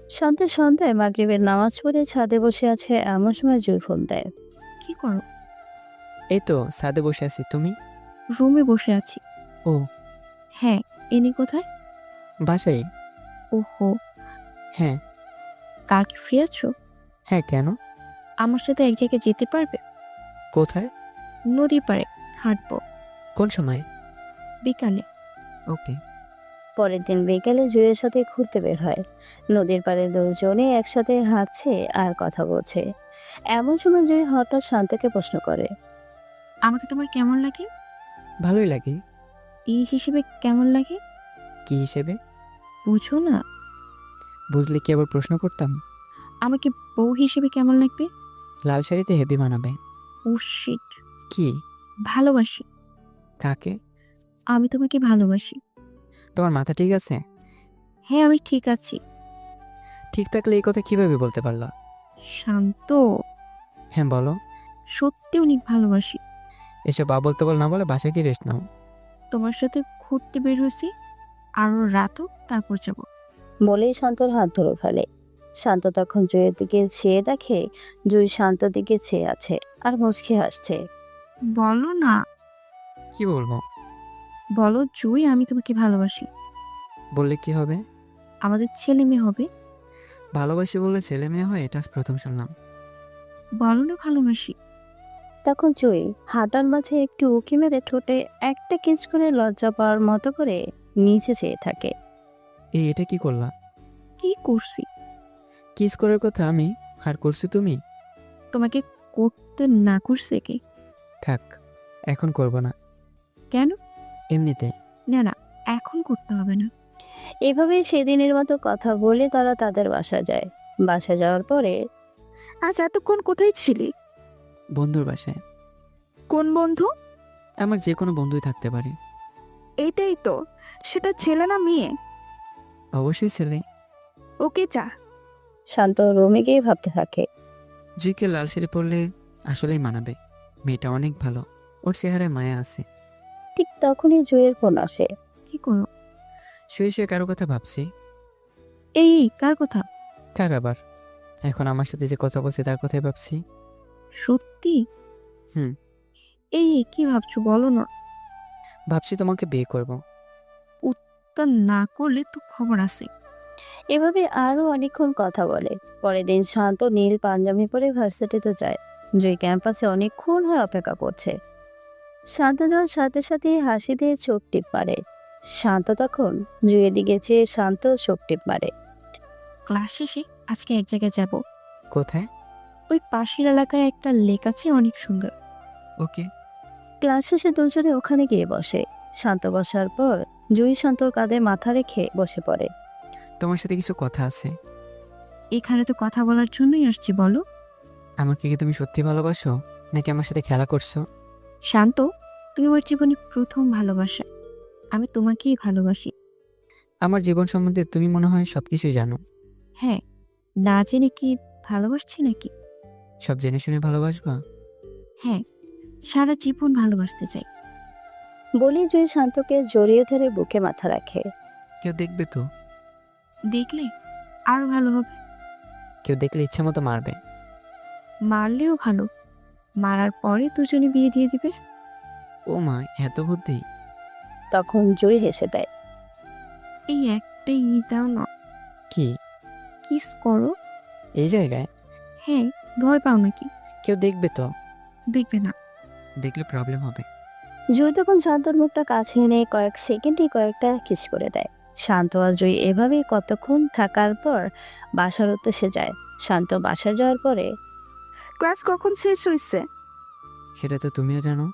শান্তের সন্ধ্যায় মাগরিবের নামাজ পড়ে ছাদে বসে আছে, এমন সময় জুই ফোন দেয়। কি করো? এই তো ছাদে বসে আছি, তুমি? রুমে বসে আছি। ও। হ্যাঁ, এনি কোথায়? বাসায়। ওহো, হ্যাঁ। কাল কি ফ্রি আছো? হ্যাঁ, কেন? আমার সাথে এক জায়গায় যেতে পারবে? কোথায়? নদীর পাড়ে হাঁটবো, কোন সময়? বিকালে। ওকে। পরের দিন বিকেলে জুইয়ের সাথে ঘুরতে বের হয়। নদীর পাড়ে দুজনে একসাথে হাঁটছে আর কথা বলছে। এমন সময় জুই হঠাৎ শান্তকে প্রশ্ন করে। আমাকে তোমার কেমন লাগে? ভালোই লাগে। এই হিসেবে কেমন লাগে? কি হিসেবে? বুঝো না? বুঝলে কি আবার প্রশ্ন করতাম? আমাকে বউ হিসেবে কেমন লাগবে? লাল শাড়িতে হেভি মানাবে। ও শিট, কি? ভালোবাসি। কাকে? আমি তোমাকে ভালোবাসি। তোমার মাথা ঠিক আছে? হ্যাঁ, আমি ঠিক আছি। ঠিক থাকলে এই কথা কিভাবে বলতে পারলা? শান্ত, হ্যাঁ বলো। সত্যি অনেক ভালোবাসি। এসব আবল তাবল না বলে বাসায় কি রেস্ট নাও। তোমার সাথে ঘুরতে বের হয়েছি, আরো রাত হোক তারপর যাবো। বলেই শান্তর হাত ধরে ফেলে। শান্ত তখন জুইয়ের দিকে চেয়ে দেখে জুই শান্তর দিকে চেয়ে আছে আর মুচকি হাসছে। বলো না, কি বলবো? বলো জুই, আমি তোমাকে ভালোবাসি। বললে কি হবে? আমাদের ছেলে মেয়ে হবে। ভালোবাসি বললে ছেলে মেয়ে হয়, এটা আজ প্রথম শুনলাম। বলো না ভালোবাসি। তখন জুই হাঁটার মাঝে একটু উকি মেরে ঠোঁটে একটা কিচ করে লজ্জা পাওয়ার মতো করে নিচে চেয়ে থাকে। এটা কি করলা? কি করছি? কিস করার কথা আমি, আর করছি তুমি। তোমাকে করতে না করছে কি? থাক, এখন করব না। কেন? এমনিতে। না না, এখন করতে হবে না। এভাবেই সেদিনের মতো কথা বলে তারা তাদের বাসা যায়। বাসা যাওয়ার পরে আজ এতক্ষণ কোথায় ছিলি? বন্ধুর বাসায়। কোন বন্ধু? আমার যে কোনো বন্ধুই থাকতে পারে। এইটাই তো, সেটা ছেলে না মেয়ে? অবশ্যই ছেলে। ওকে যা। শান্ত রুমে গিয়ে ভাবতে থাকে। জুইকে লাল শাড়ি পরলে আসলেই মানাবে। মেয়েটা অনেক ভালো, ওর চেহারায় মায়া আছে। ঠিক তখনই জুইয়ের ফোন আসে। কি করো? শুয়ে শুয়ে কারো কথা ভাবছি। এই কার কথা? কার আবার? এখন আমার সাথে যে কথা বলছে তার কথাই ভাবছি। সত্যি? হুম। এই কি ভাবছো বলো না। ভাবছি তোমাকে বিয়ে করব। তা না করলে তো খবর আছে। এভাবে আরো অনেকক্ষণ কথা বলে। পরের দিন শান্ত নীল পাঞ্জাবি পরে ভার্সিটিতে যায়। জুই ক্যাম্পাসে অনেকক্ষণ হয় অপেক্ষা করছে। শান্ত যাওয়ার সাথে সাথে হাসি দিয়ে চোখ টিপ মারে। শান্ত তখন জুইয়ের দিকে চেয়ে শান্ত চোখ টিপ মারে। ক্লাস শেষে আজকে এক জায়গায় যাব। কোথায়? ওই পাশের এলাকায় একটা লেক আছে, অনেক সুন্দর। ওকে। ক্লাস শেষে দুজনে ওখানে গিয়ে বসে। শান্ত বসার পর জুই শান্তর কাঁধে মাথা রেখে বসে পড়ে। তোমার সাথে কিছু কথা আছে। এখানে তো কথা বলার জন্যই আসছি, বলো। আমাকে কি তুমি সত্যি ভালোবাসো, নাকি আমার সাথে খেলা করছো? শান্ত, তুমি আমার জীবনের প্রথম ভালোবাসা। আমি তোমাকেই ভালোবাসি। আমার জীবন সম্বন্ধে তুমি মনে হয় সবকিছুই জানো। হ্যাঁ, না জেনে কি ভালোবাসছি নাকি? সব জেনে শুনে ভালোবাসবা? হ্যাঁ, সারা জীবন ভালোবাসতে চাই। বলেই জুই শান্তকে জড়িয়ে ধরে বুকে মাথা রাখে। কেউ দেখবে তো? দেখলে আরো ভালো হবে। কেউ দেখলে ইচ্ছে মতো মারবে। মারলেও ভালো, মারার পরে দুজনে বিয়ে দিয়ে দিবে। ও মা, এত বুদ্ধি! তখন জুই হেসে দেয়। এই একটা দাও না, কি? কিস করো। এই জায়গায়? হ্যাঁ, ভয় পাও নাকি? কেউ দেখবে তো? দেখবে না। দেখলে প্রবলেম হবে। জুই তখন শান্তর মুখটা কাছে এনে কয়েক সেকেন্ডই কয়েকটা কিস করে দেয়। শান্ত আর জুই এভাবেই কতক্ষণ থাকার পর বাসার উদ্দেশ্যে যায়। শান্ত বাসায় যাওয়ার পরে ক্লাস কখন শেষ হয়েছে? সেটা তো তুমিও জানো।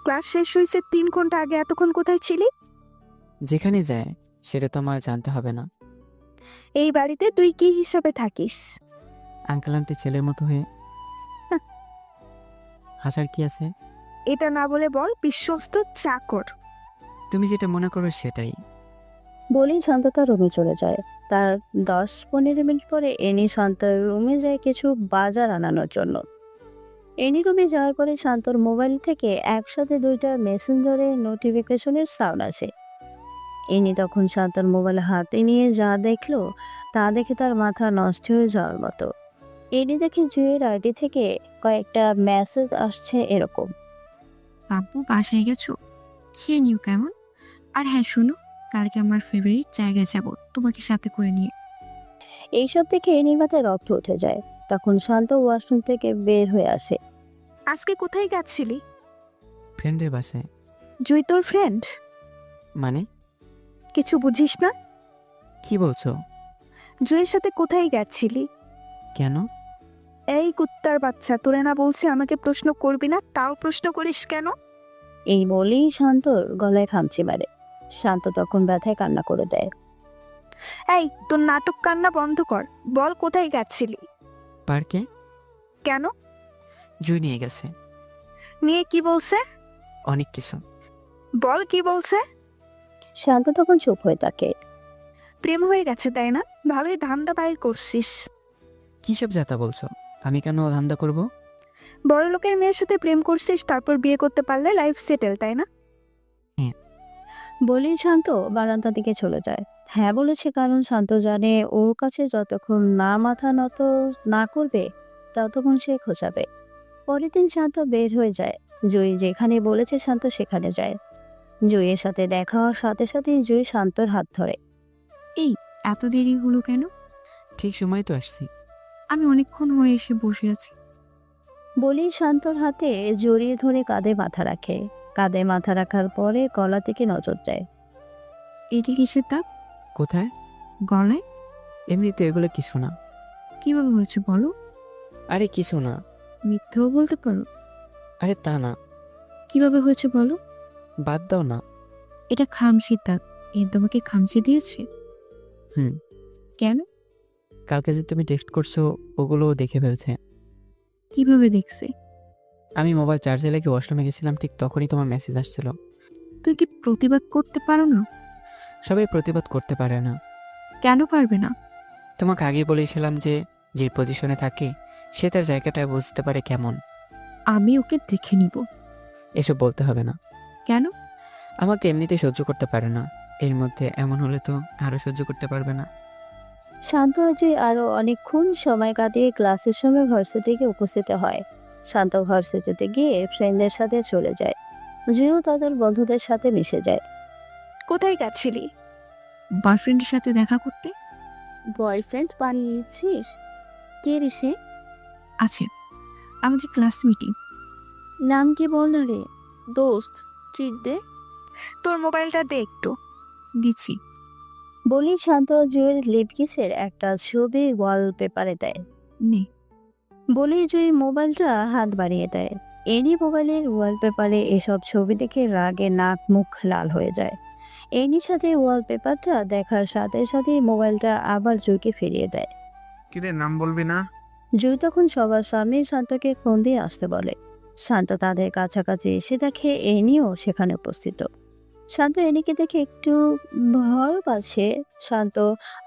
ক্লাস শেষ হয়েছে 3 ঘন্টা আগে, এতক্ষণ কোথায় ছিলি? যেখানে যায় সেটা তো আমার জানতে হবে না। এই বাড়িতে তুই কি হিসাবে থাকিস? আঙ্কেল আন্টি ছেলের মতো হয়ে। হাসার কি আছে? এটা না বলে বল বিশ্বস্ত চাকর। তুমি যেটা মনে করো সেটাই। বলেই শান্ত তার রুমে চলে যায়। তার 10-15 মিনিট পরে এনি শান্তর রুমে যায় কিছু বাজার আনানোর জন্য। এনি রুমে যাওয়ার পরে শান্তর মোবাইল থেকে একসাথে 2টা মেসেঞ্জারে নোটিফিকেশনের সাউন্ড আসে। এনি তখন শান্তর মোবাইল হাতে নিয়ে যা দেখলো তা দেখে তার মাথা নষ্ট হয়ে যাওয়ার মতো। এনি দেখে জুয়ের আইডি থেকে কয়েকটা মেসেজ আসছে এরকম। বাবু বাসায় গেছো? খেয়ে নিও কেমন? আর হ্যাঁ শোনো, কালকে আমার ফেভারিট জায়গায় যাব তোমাকে সাথে করে নিয়ে। এইসব দেখে এনির মাথায় রক্ত উঠে যায়। তখন শান্ত ওয়াশরুম থেকে বের হয়ে আসে। আজকে কোথায় গেছিলি? ফ্রেন্ডের বাসায়। জুই তোর ফ্রেন্ড? মানে কিছু বুঝিস না? কি বলছো? জুইয়ের সাথে কোথায় গেছিলি? কেন? এই কুত্তার বাচ্চা, তোরে না বলছি আমাকে প্রশ্ন করবি না, তাও প্রশ্ন করিস কেন? এই বলেই শান্তর গলায় খামচি মারে। শান্ত তখন ব্যথায় কান্না করে দেয়। এই তোর নাটক কান্না বন্ধ কর, বল কোথায় গেছিলি? পার্কে। কেন? জুই নিয়ে গেছে। নিয়ে কি বলছে? অনেক কিছু। বল কি বলছে? শান্ত তখন চুপ হয়ে থাকে। প্রেম হয়ে গেছে তাই না? ভালোই ধান্দা বাইর করছিস। কি সব যাতা বলছো? আমি কেন ধান্দা করব? বড় লোকের মেয়ের সাথে প্রেম করছিস, তারপর বিয়ে করতে পারলে লাইফ সেটেল, তাই না? বলেই শান্ত বারান্দা দিকে চলে যায়। হ্যাঁ বলেছে, কারণ শান্ত জানে ওর কাছে যতক্ষণ না মাথা নত না করবে ততক্ষণ সে খোঁচাবে। পরের দিন শান্ত বের হয়ে যায়। জুই যেখানে বলেছে শান্ত সেখানে যায়। জুইয়ের সাথে দেখা হওয়ার সাথে সাথেই জুই শান্তর হাত ধরে। এই এত দেরি হলো কেন? ঠিক সময় তো আসছি। আমি অনেকক্ষণ হয়ে এসে বসে আছি। বলেই শান্তর হাতে জড়িয়ে ধরে কাঁধে মাথা রাখে। কাঁধে মাথা রাখার পরে গলা থেকে নজর দেয়। এটি কিসের দাগ? কোথায়? গলায়? এমনিতে এগুলো কিছু না। কিভাবে হয়েছে বলো? আরে কিছু না। মিথ্যেও বলতে পারো? আরে তা না। কিভাবে হয়েছে বলো? বাদ দাও না। এটা খামচির দাগ। তোমাকে খামচি দিয়েছে? হুম। কেন? কালকে যে তুমি টেক্সট করছো ওগুলো দেখে ফেলছে। কিভাবে দেখছে? আমি মোবাইল চার্জে লেগে ওয়াশরুমে গেছিলাম, ঠিক তখনই তোমার মেসেজ আসছিল। তুই কি প্রতিবাদ করতে পারো না? সবাই প্রতিবাদ করতে পারে না। কেন পারবে না? তোমাকে আগেই বলেছিলাম যে যে পজিশনে থাকে সে তার জায়গাটা বুঝতে পারে কেমন। আমি ওকে দেখে নিব। এসব বলতে হবে না। কেন? আমাকে এমনিতে সহ্য করতে পারে না, এর মধ্যে এমন হলে তো আরো সহ্য করতে পারবে না। শান্ত অজয় আরো অনেকক্ষণ সময় কাটিয়ে ক্লাসের সময় ভার্সিটিতে উপস্থিত হয়। শান্ত ভার্সিটিতে গিয়ে ফ্রেন্ডদের সাথে চলে যায়। জুইও তাদের বন্ধুদের সাথে মিশে যায়। কোথায় গেছিলি? বয়ফ্রেন্ডের সাথে দেখা করতে। বয়ফ্রেন্ড বানিয়েছিস? কে রে সে? আছে, আমাদের ক্লাস মিটিং। নাম কি বল না রে। দোস্ত ট্রিট দে। তোর মোবাইলটা দে একটু। দিচ্ছি। বলি শান্ত জুইয়ের লিপকিসের একটা ছবি ওয়ালপেপারে দেয়। নে। বলি জুই মোবাইলটা হাত বাড়িয়ে দেয়। এনি মোবাইলের ওয়ালপেপারে এসব ছবি দেখে রাগে নাক মুখ লাল হয়ে যায়। এনির সাথে ওয়ালপেপারটা দেখার সাথে সাথে মোবাইলটা আবার জুইকে ফিরিয়ে দেয়। কিরে নাম বলবি না? জুই তখন সবার সামনে শান্তকে ফোন দিয়ে আসতে বলে। শান্ত তাদের কাছাকাছি এসে দেখে এনিও সেখানে উপস্থিত। শান্ত এনিকে দেখে একটু ভয় পাচ্ছে। শান্ত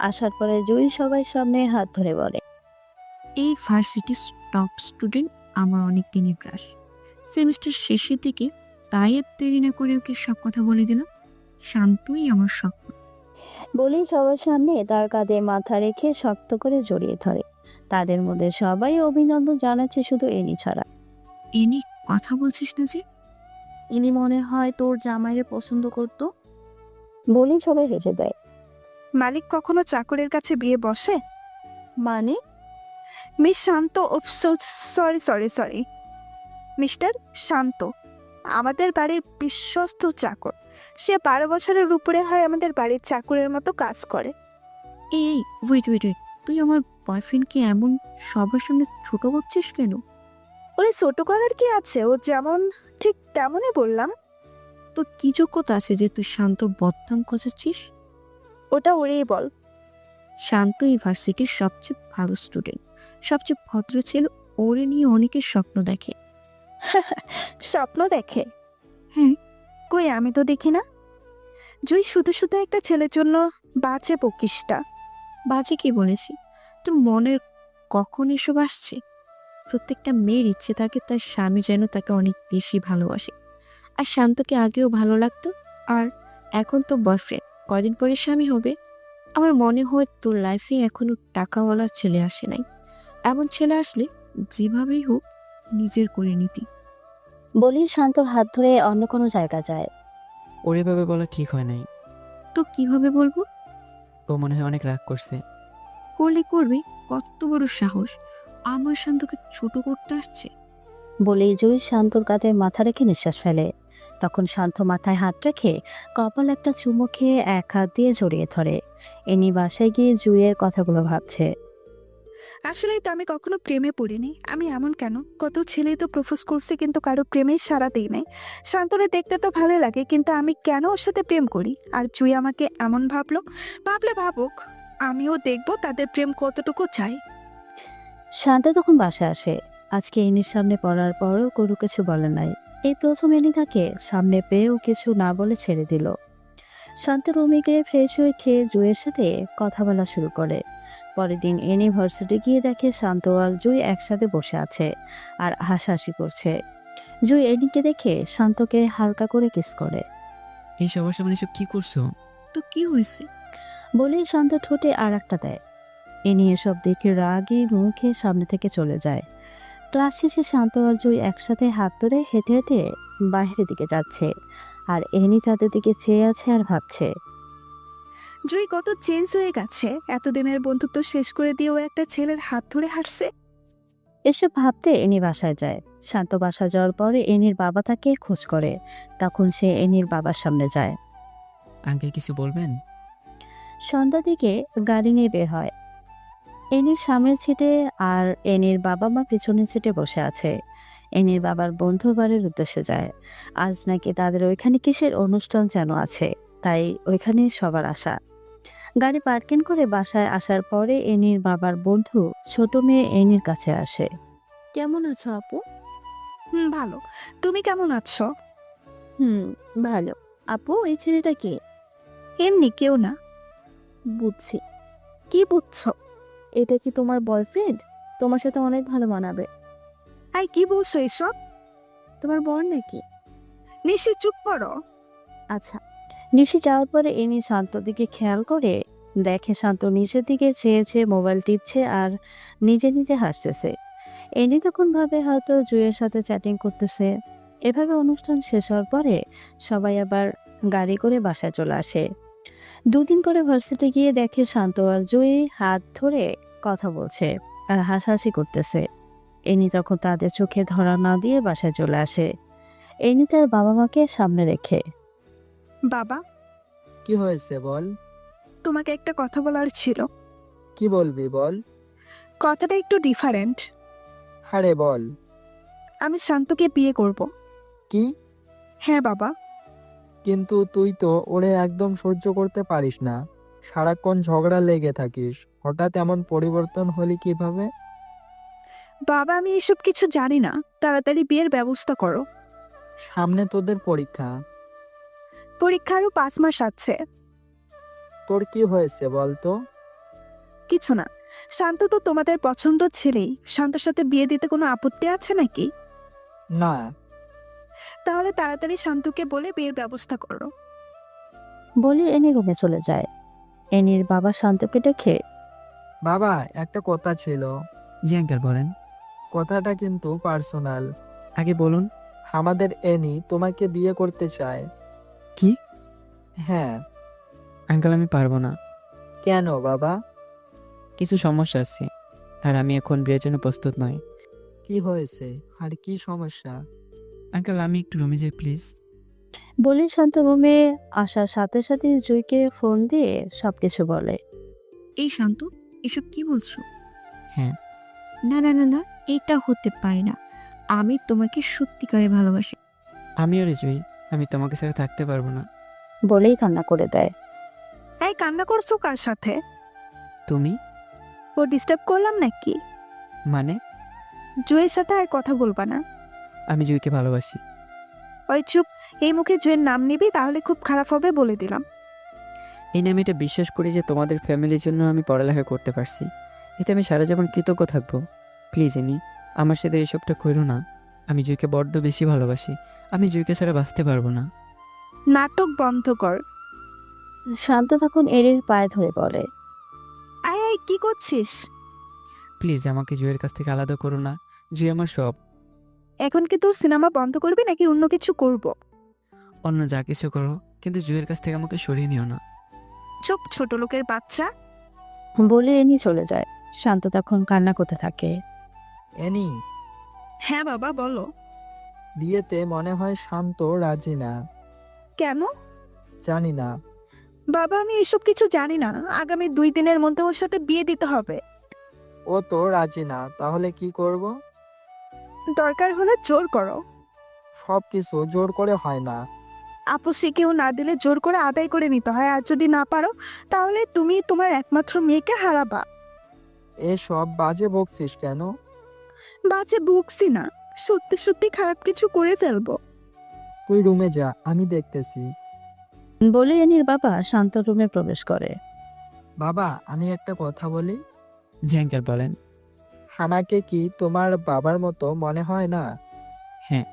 আসার পরে জুই সবার সামনে হাত ধরে বলে, এই ভার্সিটির টপ স্টুডেন্ট, আমার অনেক দিনের ক্রাশ। সেমিস্টার শেষের দিকে তাই আর দেরি না করে ওকে সব কথা বলে দিলাম। শান্তই আমার সব। বলেই সবার সামনে তার কাঁধে মাথা রেখে শক্ত করে জড়িয়ে ধরে। তাদের মধ্যে সবাই অভিনন্দন জানাচ্ছে, শুধু এনি ছাড়া। এনি কথা বলছিস না যে? ইনি মনে হয় তোর জামাইরে পছন্দ করতো। বলেই সবাই হেসে দেয়। মালিক কখনো চাকরের কাছে বিয়ে বসে? মানে? মিস শান্ত, সরি সরি সরি, মিস্টার শান্ত আমাদের বাড়ির বিশ্বস্ত চাকর। সে 12 বছরের উপরে হয়, আমাদের বাড়ির চাকরের মতো কাজ করে। এই ওয়েট ওয়েট ওয়েট, তুই আমার বয়ফ্রেন্ডকে এমন সবার সামনে ছোট ভাবছিস কেন? ওরে ছোট করার কি আছে, ও যেমন ঠিক তেমনই বললাম। তোর কি যোগ্যতা আছে যে তুই শান্ত বদনাম কষাচ্ছিস? ওটা ওরেই বল। শান্ত ইউনিভার্সিটির সবচেয়ে ভালো স্টুডেন্ট, সবচেয়ে ভদ্র ছেলে। ওরে নিয়ে অনেকের স্বপ্ন দেখে। স্বপ্ন দেখে? হ্যাঁ। কই আমি তো দেখি না। জুই শুধু শুধু একটা ছেলের জন্য বাঁচে বকিসটা। বাজে কি বলেছি? তোর মনের কখন এসব আসছে? প্রত্যেকটা মেয়ের ইচ্ছে থাকে তার স্বামী যেন তাকে অনেক বেশি ভালোবাসে। আর শান্তকে আগেও ভালো লাগতো, আর এখন তো বয়ফ্রেন্ড, কয়দিন পরে স্বামী হবে। আমার মনে হয় তোর লাইফে এখনো টাকাওয়ালা ছেলে আসে নাই। এমন ছেলে আসলে যেভাবেই হোক নিজের করে নিতি। বলি শান্তর হাত ধরে অন্য কোনো জায়গা যায়। ওর এভাবে বলা ঠিক হয় নাই। তো কিভাবে বলবো? ও মনে হয় অনেক রাগ করছে। করলে করবে, কত বড় সাহস! আমার শান্তকে ছোট করতে আসছে। বলেই জুই শান্তর কাঁধে মাথা রেখে নিঃশ্বাস ফেলে। তখন শান্ত মাথায় হাত রেখে কপাল একটা চুমু খেয়ে এক হাত দিয়ে জড়িয়ে ধরে। এনি বাসায় গিয়ে জুইয়ের কথাগুলো ভাবছে। আসলেই তো আমি কখনো প্রেমে পড়িনি। আমি এমন কেন? কত ছেলেই তো প্রপোজ করছে কিন্তু কারো প্রেমে সাড়া দেই নাই। শান্তরে দেখতে তো ভালো লাগে, কিন্তু আমি কেন ওর সাথে প্রেম করি? আর জুই আমাকে এমন ভাবলো। ভাবলে ভাবুক, আমিও দেখবো তাদের প্রেম কতটুকু চাই। শান্ত তখন বাসায় আসে। আজকে এনির সামনে পড়ার পরও কোনো কিছু বলে নাই। এই প্রথম এনি তাকে সামনে পেয়েও কিছু না বলে ছেড়ে দিল। শান্ত রুমে গিয়ে ফ্রেশ হয়ে খেয়ে জুইয়ের সাথে কথা বলা শুরু করে। পরের দিন এনি ভার্সিটি গিয়ে দেখে শান্ত আর জুই একসাথে বসে আছে আর হাসাহাসি করছে। জুই এনিকে দেখে শান্তকে হালকা করে কিস করে। এই সবার সামনে এসব কি করছো? তো কি হয়েছে? বলেই শান্ত ঠোঁটে আর একটা দেয়। এনি এসব দেখে রাগী মুখে সামনে থেকে চলে যায়। ক্লাস শেষে শান্ত আর জুই একসাথে হাত ধরে হেঁটে হেঁটে বাইরের দিকে যাচ্ছে, আর এনি তাদের দিকে চেয়ে আছে আর ভাবছে। জুই কত চেঞ্জ হয়ে গেছে। এতদিনের বন্ধুত্ব শেষ করে দিয়েও একটা ছেলের হাত ধরে হাঁটছে। এসব ভাবতে এনি বাসায় যায়। শান্ত বাসায় যাওয়ার পরে এনির বাবা তাকে খোঁজ করে। তখন সে এনির বাবার সামনে যায়। আঙ্কেল কিছু বলবেন? সন্ধ্যার দিকে গাড়ি নিয়ে বের হয়। এনির সামনের সিটে আর এনির বাবা মা পিছনের সিটে বসে আছে। এনির বাবার বন্ধুর বাড়ির উদ্দেশ্যে যায়। আজ নাকি তাদের ওইখানে কিসের অনুষ্ঠান যেন আছে, তাই ওইখানে সবার আসা। গাড়ি পার্কিং করে বাসায় আসার পরে এনির বাবার বন্ধু ছোট মেয়ে এনির কাছে আসে। কেমন আছো আপু? ভালো। তুমি কেমন আছো? ভালো। আপু, এই ছেলেটা কে? এমনি কেউ না। বুঝছি। কি বুঝছো? এটা কি তোমার বয়ফ্রেন্ড? তোমার সাথে অনেক ভালো মানাবে। আই কি বলছো এসব? তোমার বর নাকি? নিশ্চয় চুপ করো। আচ্ছা। নিশি যাওয়ার পরে এনি শান্তর দিকে খেয়াল করে দেখে শান্ত নিচের দিকে চেয়ে চেয়ে মোবাইল টিপছে আর নিজে নিজে হাসতেছে। এনি তখন ভাবে হয়তো জুইয়ের সাথে চ্যাটিং করতেছে। এভাবে অনুষ্ঠান শেষ হওয়ার পরে সবাই আবার গাড়ি করে বাসায় চলে আসে। দুদিন পরে ভার্সিটি গিয়ে দেখে শান্ত আর জুই হাত ধরে কথা বলছে আর হাসাহাসি করতেছে। এনি তখন তাদের চোখে ধরা না দিয়ে বাসায় চলে আসে। এনি তার বাবা মাকে সামনে রেখে। বাবা, কি হয়েছে বল? তোমাকে একটা কথা বলার ছিল। কি বলবি বল। কথাটা একটু ডিফারেন্ট। আরে বল। আমি শান্তকে বিয়ে করব। কি? হ্যাঁ বাবা। কিন্তু তুই তো ওরে একদম সহ্য করতে পারিস না, সারাক্ষণ ঝগড়া লেগে থাকিস, হঠাৎ এমন পরিবর্তন হলি কিভাবে? বাবা, আমি এসব কিছু জানি না। তাড়াতাড়ি বিয়ের ব্যবস্থা করো। সামনে তোদের পরীক্ষা। পরীক্ষা আরো 5 মাস আছে। তোর কি হয়েছে বল তো? কিছু না। শান্ত তো তোমাদের পছন্দ ছেলেই। শান্তর সাথে বিয়ে দিতে কোনো আপত্তি আছে নাকি? না। তাহলে তাড়াতাড়ি শান্তকে বলে বিয়ের ব্যবস্থা করো। বলে এনি রুমে চলে যায়। এনির বাবা শান্তকে ডেকে, বাবা, একটা কথা ছিল। জি আঙ্কেল বলেন। কথাটা কিন্তু পার্সোনাল। আগে বলুন। আমাদের এনি তোমাকে বিয়ে করতে চায়। কি? হ্যাঁ। আঙ্কেল আমি পারবো না। কেন বাবা? কিছু সমস্যা আছে, আর আমি এখন বিয়ের জন্য প্রস্তুত নই। কি হয়েছে আর কি সমস্যা? আঙ্কেল আমি একটু রুমে যাই প্লিজ। বলে শান্ত রুমে আসার সাথে সাথে জুইকে ফোন দিয়ে সবকিছু বলে। এই শান্ত, এসব কি বলছো? হ্যাঁ। না না না না, এটা হতে পারে না। আমি তোমাকে সত্যিকারে ভালোবাসি। আমিও রে জুই, আমি তোমাকে ছাড়া থাকতে পারবো না। বলেই কান্না করে দেয়। এই কান্না করছো কার সাথে? তুমি ও ডিস্টার্ব করলাম নাকি? মানে? জুয়ের সাথে আর কথা বলবা না। আমি জুইকে ভালোবাসি। ওই চুপ, এই মুখে জুয়ের নাম নিবি তাহলে খুব খারাপ হবে বলে দিলাম। এই নামে এটা বিশ্বাস করি যে তোমাদের ফ্যামিলির জন্য আমি পড়ালেখা করতে পারছি, এতে আমি সারা জীবন কৃতজ্ঞ থাকবো। প্লিজ এনি, আমার সাথে এসবটা করো না। আমি জুইকে বড্ড বেশি ভালোবাসি, আমি জুইকে ছাড়া বাঁচতে পারবো না। নাটক বন্ধ কর। শান্ত তখন এনির পায়ে ধরে বলে। আয় আয়, কি করছিস? প্লিজ আমাকে জুইয়ের কাছ থেকে আলাদা করো না। জুই আমার সব। এখন কি তোর সিনেমা বন্ধ করবি নাকি অন্য কিছু করব? অন্য যা কিছু করো, কিন্তু জুইয়ের কাছ থেকে আমাকে সরিয়ে নিও না। চুপ, ছোট লোকের বাচ্চা। বলে এনি চলে যায়। শান্ত তখন কান্না করতে থাকে। এনি, হ্যাঁ বাবা বলো। বিয়েতে মনে হয় শান্ত রাজি না। কেন? জানি না। বাবা, আমি এসব কিছু জানি না। আগামী 2 দিনের মধ্যে ওর সাথে বিয়ে দিতে হবে। ও তো রাজি না, তাহলে কি করব? দরকার হলে জোর করো। সব কিছু জোর করে হয় না। আপসে কেউ না দিলে জোর করে আদায় করে নিতে হয়, আর যদি না পারো তাহলে তুমি তোমার একমাত্র মেয়েকে হারাবা। এসব বাজে বকছিস কেন? বাজে বকছি না, সত্যি সত্যি খারাপ কিছু করে ফেলবো। তুই রুমে যা, আমি দেখতেছি। বলে এনির বাবা শান্ত রুমে প্রবেশ করে। বাবা, আমি একটা কথা বলি। জি আঙ্কেল বলেন। আমাকে কি তোমার বাবার মতো মনে হয় না? হ্যাঁ।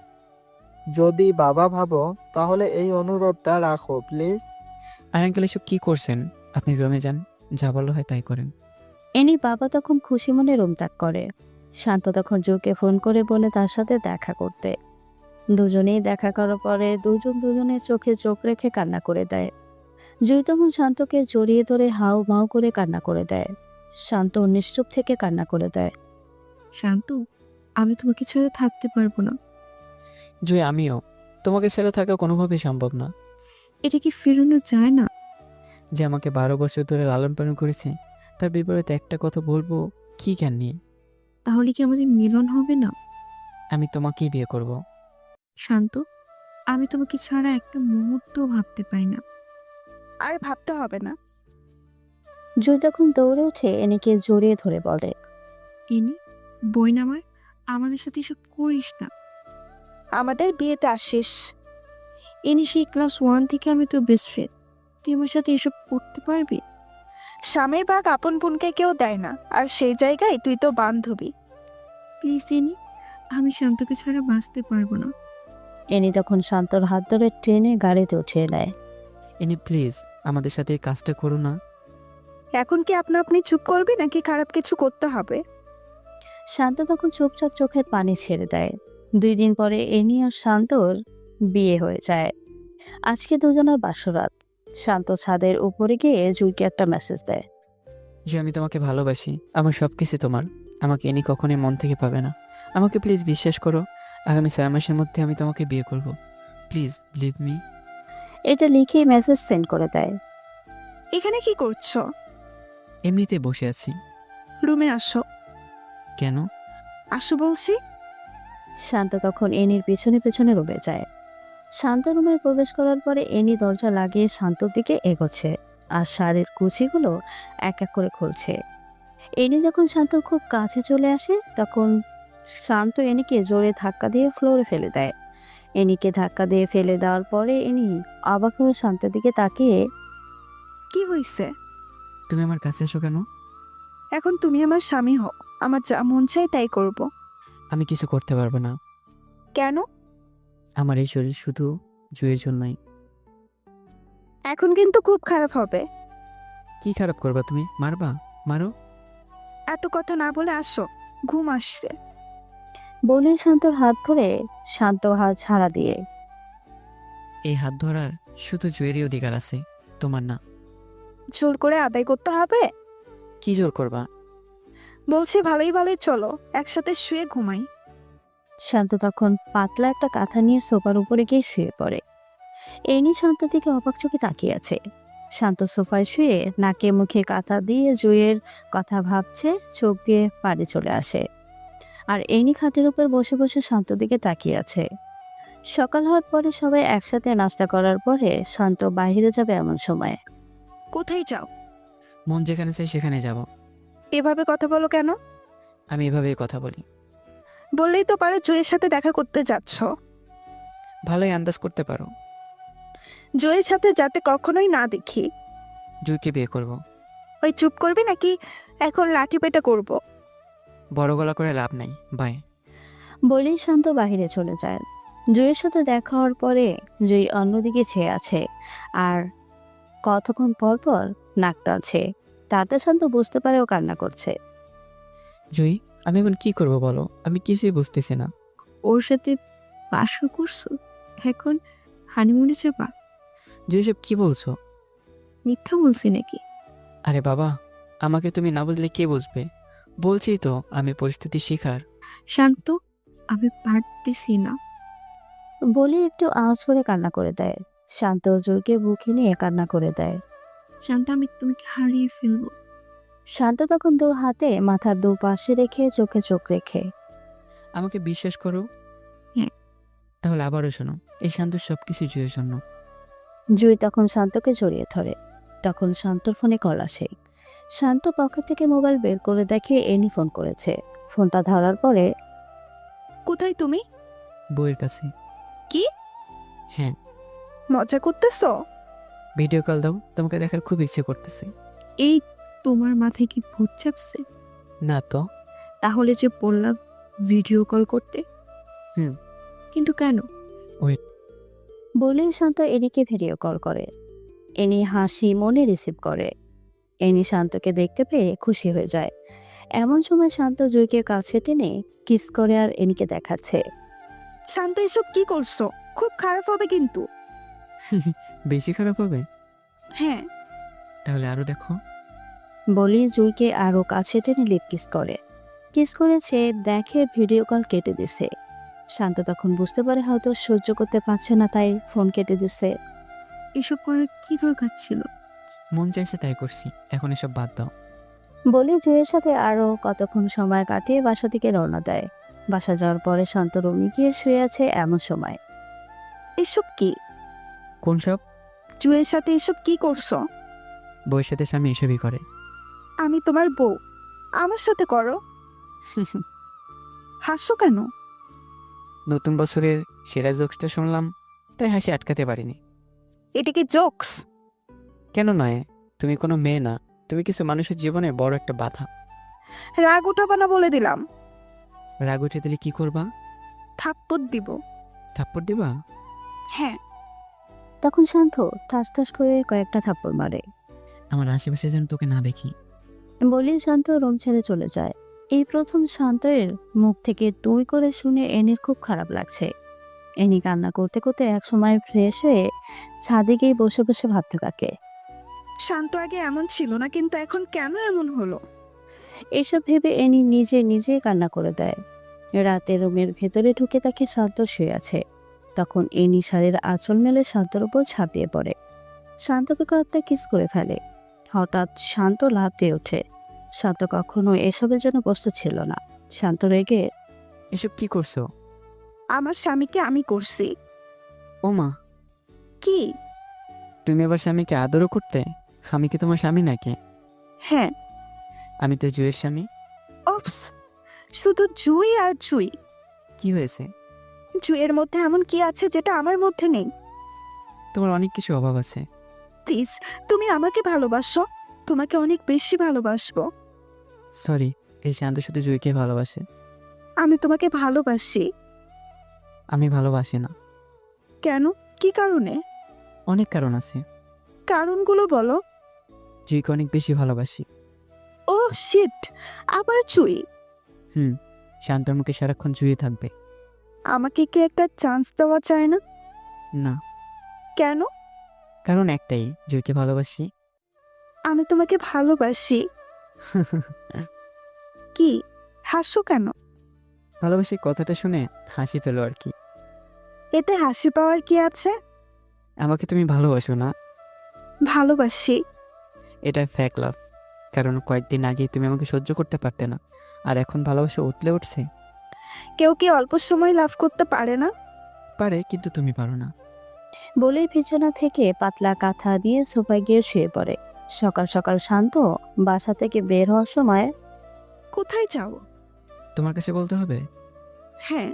যদি বাবা ভাবো তাহলে এই অনুরোধটা রাখো প্লিজ। আর আঙ্কেল এসব কি করছেন? আপনি রুমে যান, যা বলো হয় তাই করেন। এনির বাবা তখন খুশি মনে রুম ত্যাগ করে। শান্ত তখন জুকে ফোন করে বলে তার সাথে দেখা করতে। দুজনেই দেখা করার পরে দুজনের চোখে চোখ রেখে কান্না করে দেয়। জুই তখন শান্তকে জড়িয়ে ধরে হাউ মাউ করে কান্না করে দেয়। শান্ত নিশ্চুপ থেকে কান্না করে দেয়। শান্ত, আমি তোমাকে ছাড়া থাকতে পারবো না। জুই আমিও। তোমাকে ছেড়ে থাকা কোনোভাবেই সম্ভব না। এটা কি ফেরানো যায় না? যে আমাকে 12 বছর ধরে লালন পালন করেছে, তার বিপরীতে একটা কথা বলবো কি জ্ঞান নিয়ে? তাহলে কি আমাদের মিলন হবে না? আমি তোমাকেই বিয়ে করব। শান্ত, আমি তোমাকে ছাড়া একটা মুহূর্ত ভাবতে পাই না। আর ভাবতে হবে না। জুই তখন দৌড়ে উঠে এনিকে জড়িয়ে ধরে বলে। এনি, বই না আমাদের সাথে এসব করিস না। আমাদের বিয়েতে আসিস। এনি, সেই ক্লাস 1 থেকে আমি তোর বেস্ট ফ্রেন্ড। তুই আমার সাথে এসব করতে পারবি? স্বামীর ভাগ আপন বোনকে কেউ দেয় না, আর সেই জায়গায় তুই তো বান্ধবী। প্লিজ এনি, আমি শান্তকে ছাড়া বাঁচতে পারবো না। এনি তখন শান্তর হাত ধরে ট্রেনে গাড়িতে উঠিয়ে নেয়। এনি প্লিজ আমাদের সাথে এই কাজটা করো না। এখন কি আপনা আপনি চুপ করবি নাকি খারাপ কিছু করতে হবে? শান্ত তখন চুপচাপ চোখের পানি ছেড়ে দেয়। 2 দিন পরে এনি আর শান্তর বিয়ে হয়ে যায়। আজকে দুজনের বাসরাত। শান্ত ছাদের উপরে গিয়ে জুইকে একটা মেসেজ দেয়। যে আমি তোমাকে ভালোবাসি, আমার সব কিছু তোমার। আমাকে এনি কখনোই মন থেকে পাবে না। আমাকে প্লিজ বিশ্বাস করো, আগামী 6 মাসের মধ্যে আমি তোমাকে বিয়ে করব। Please believe me. এটা লিখে মেসেজ সেন্ড করে দেয়। এখানে কি করছো? এমনিতে বসে আছি। রুমে আসো। কেন? আসো বলছি। শান্ত তখন এনির পেছনে পেছনে রুমে যায়। শান্ত রুমে প্রবেশ করার পরে এনি দরজা লাগিয়ে শান্তর দিকে এগোচ্ছে আর শাড়ির কুচিগুলো এক এক করে খুলছে। এনি যখন শান্তর খুব কাছে চলে আসে তখন শান্ত এনিকে জোরে ধাক্কা দিয়ে ফ্লোরে ফেলে দেয়। এনিকে ধাক্কা দিয়ে ফেলে দেওয়ার পরে এনি অবাক হয়ে শান্তের দিকে তাকিয়ে, কি হয়েছে? তুমি আমার কাছে এসো কেন? এখন তুমি আমার স্বামী হও, আমার যা মন চাই তাই করব। আমি কিছু করতে পারবো না। কেন? আমার এই শরীর শুধু জুয়ের জন্যই। এখন কিন্তু খুব খারাপ হবে। কি খারাপ করবা তুমি? মারবা? মারো। এত কথা না বলে আসো, ঘুম আসছে। বলে শান্তর হাত ধরে শান্ত হাত ছাড়া দিয়ে, এই হাত ধরার শুধু জুয়েরই অধিকার আছে, তোমার না। জোর করে আদায় করতে হবে? কি জোর করবা? বলছি ভালোই ভালোই চলো, একসাথে শুয়ে ঘুমাই। শান্ত তখন পাতলা একটা কাঁথা নিয়ে সোফার উপরে গিয়ে শুয়ে পড়ে। এনি শান্তর দিকে অবাক চোখে তাকিয়ে আছে। শান্ত সোফায় শুয়ে নাকে মুখে কাঁথা দিয়ে জুয়ের কথা ভাবছে, চোখ দিয়ে পানি চলে আসে। আর এনি খাটের উপর বসে বসে শান্ত দিকে তাকিয়ে আছে। সকাল হওয়ার পরে সবাই একসাথে নাস্তা করার পরে শান্ত বাইরে যাবে এমন সময়। কোথায় যাও? মন যেখানে চাই সেখানে যাব। এভাবে কথা বলো কেন? আমি এভাবেই কথা বলি। বললেই তো পারো জয়ের সাথে দেখা করতে যাচ্ছ। ভালোই আন্দাজ করতে পারো। জয়ের সাথে যাতে কখনোই না দেখি। জুইকে বিয়ে করব। ওই চুপ করবি নাকি এখন লাঠি পেটা করব? বড় গলা করে লাভ নাই, বাই। বলেই শান্ত বাহিরে চলে যায়। জুইয়ের সাথে দেখা হওয়ার পরে জুই অন্যদিকে চেয়ে আছে আর কতক্ষণ পর পর নাক টানছে। তাতে শান্ত বুঝতে পারে ও কান্না করছে। জুই, আমি এখন কি করব বলো? আমি কিছুই বুঝতেছি না। ওর সাথে বাসর করছো, এখন হানিমুনে যাবা? জুই, সব কি বলছো? মিথ্যা বলছি নাকি? আরে বাবা, আমাকে তুমি না বুঝলে কে বুঝবে? বলছি তো আমি পরিস্থিতি শিকার। শান্ত, আমি পারতেছি না। বলে একটু আওয়াজ করে কান্না করে দেয়। শান্ত জুইকে বুকে নিয়ে কান্না করে দেয়। শান্ত, আমি তোমাকে হারিয়ে ফেলবো। শান্ত তখন দু হাতে মাথার দু পাশে রেখে চোখে চোখ রেখে। আমাকে বিশ্বাস করো? হ্যাঁ। তাহলে আবারও শোনো, এই শান্ত সবকিছু জুয়ের জন্য। জুই তখন শান্তকে জড়িয়ে ধরে। তখন শান্তর ফোনে কল আসে। শান্ত পকেট থেকে মোবাইল বের করে দেখে এনি ফোন করেছে। ফোনটা ধরার পরে কোথায় তুমি? বউয়ের কাছে। কি? হ্যাঁ। মজা করতেছো? ভিডিও কল দাও, তোমাকে দেখার খুব ইচ্ছে করতেছে। এই, তোমার মাথায় কি ভূত চাপছে? না তো। তাহলে যে বললাম ভিডিও কল করতে। হুম। কিন্তু কেন? বলেই শান্ত এনিকে ভিডিও কল করে। এনি হাসি মনে রিসিভ করে। এনি শান্তকে দেখতে পেয়ে খুশি হয়ে যায়। এমন সময় শান্ত জুইকে কাছে টেনে কিস করে আর এনিকে দেখাচ্ছে। শান্ত, এসব কি করছো? খুব খারাপ হবে কিন্তু। বেশি খারাপ হবে? হ্যাঁ। তাহলে আরো দেখো। বলি জুইকে আরো কাছে টেনে লিপ কিস করে। কিস করেছে দেখে ভিডিও কল কেটে দিছে। শান্ত তখন বুঝতে পারে হয়তো সহ্য করতে পারছে না তাই ফোন কেটে দিছে। এসব করার কি দরকার ছিল? মন চাইছে তাই করছি, এখন এসব বাদ দাও। বলে জুইয়ের সাথে আরো কতক্ষণ সময় কাটিয়ে বাসা থেকে রওনা দেয়। বাসা যাওয়ার পরে শান্ত রুমে গিয়ে শুয়ে আছে এমন সময়। এসব কি? কোন সব? জুয়ের সাথে এসব কি করছো? বউয়ের সাথে স্বামী এসবই করে। আমি তোমার বউ, আমার সাথে করো। হাসো কেন? নতুন বছরের সেরা জোকসটা শুনলাম, তাই হাসি আটকাতে পারিনি। এটা কি জোকস? কেন নয়? তুমি কোনো মেয়ে না, তুমি কিছু মানুষের জীবনে বড় একটা বাধা। রাগ উঠাবা না বলে দিলাম। রাগ উঠে দিলে কি করবা? থাপ্পড় দিব। থাপ্পড় দিবা? হ্যাঁ। তখন শান্ত ঠাস ঠাস করে কয়েকটা থাপ্পড় মারে। আমার আশেপাশে যেন তোকে না দেখি। বলি শান্ত রুম ছেড়ে চলে যায়। এই প্রথম শান্তের মুখ থেকে তুই করে শুনে এনির খুব খারাপ লাগছে। এনি কান্না করতে করতে একসময় ফ্রেশ হয়ে ছাদে গিয়ে বসে বসে ভাবতে থাকে। শান্ত আগে এমন ছিল না, কিন্তু এখন কেন এমন হলো? এসব ভেবে এনি নিজে নিজেই কান্না করে দেয়। রাতে রুমের ভেতরে ঢুকে তাকে শান্ত শুয়ে আছে। তখন এনি শাড়ির আঁচল মেলে শান্তর উপর ঝাঁপিয়ে পড়ে। শান্তকে কয়েকটা কিস করে ফেলে। হঠাৎ শান্ত লাফ দিয়ে ওঠে। শান্ত কখনো এসবের জন্য প্রস্তুত ছিল না। শান্ত রেগে, এসব কি করছো? আমার স্বামীকে আমি করছি। ও মা, কি? তুমি আবার স্বামীকে আদরও করতে? আমি কি তোমার স্বামী নাকি? হ্যাঁ। আমি তো জুয়ের স্বামী। ওপস, শুধু জুই আর জুই। কি হয়েছে? জুইয়ের মধ্যে এমন কি আছে যেটা আমার মধ্যে নেই? তোমার অনেক কিছু অভাব আছে। প্লিজ, তুমি আমাকে ভালোবাসো, তোমাকে অনেক বেশি ভালোবাসবো। সরি, এই শান্ত শুধু জুইকে ভালোবাসে। আমি তোমাকে ভালোবাসি। আমি ভালোবাসি না। কেন? কি কারণে? অনেক কারণ আছে। কারণগুলো বলো। জুইকে অনেক বেশি ভালোবাসি। ও শিট, আবার জুই। শান্তর মুখে সারাক্ষণ জুয়ে থাকবে। আমাকে কি একটা চান্স দেওয়া চায় না? না, কেন? কারণ একটাই, জুইকে ভালোবাসি। আমি তোমাকে ভালোবাসি। কি হাসো কেন? ভালোবাসি কথাটা শুনে হাসি পেলো আর কি। এতে হাসি পাওয়ার কি আছে? আমাকে তুমি ভালোবাসো না? ভালোবাসি। এটা ফ্যাক লাভ, কারণ কয়েকদিন আগে তুমি আমাকে সহ্য করতে পারতে না, আর এখন ভালোবাসা উতলে উঠছে। কেউ কি অল্প সময় লাভ করতে পারে না? পারে, কিন্তু তুমি পারো না। বলেই বিছানা থেকে পাতলা কাঁথা দিয়ে সোফায় গিয়ে শুয়ে পড়ে। সকাল সকাল শান্ত বাসা থেকে বের হওয়ার সময় কোথায় যাও? তোমার কাছে বলতে হবে? হ্যাঁ,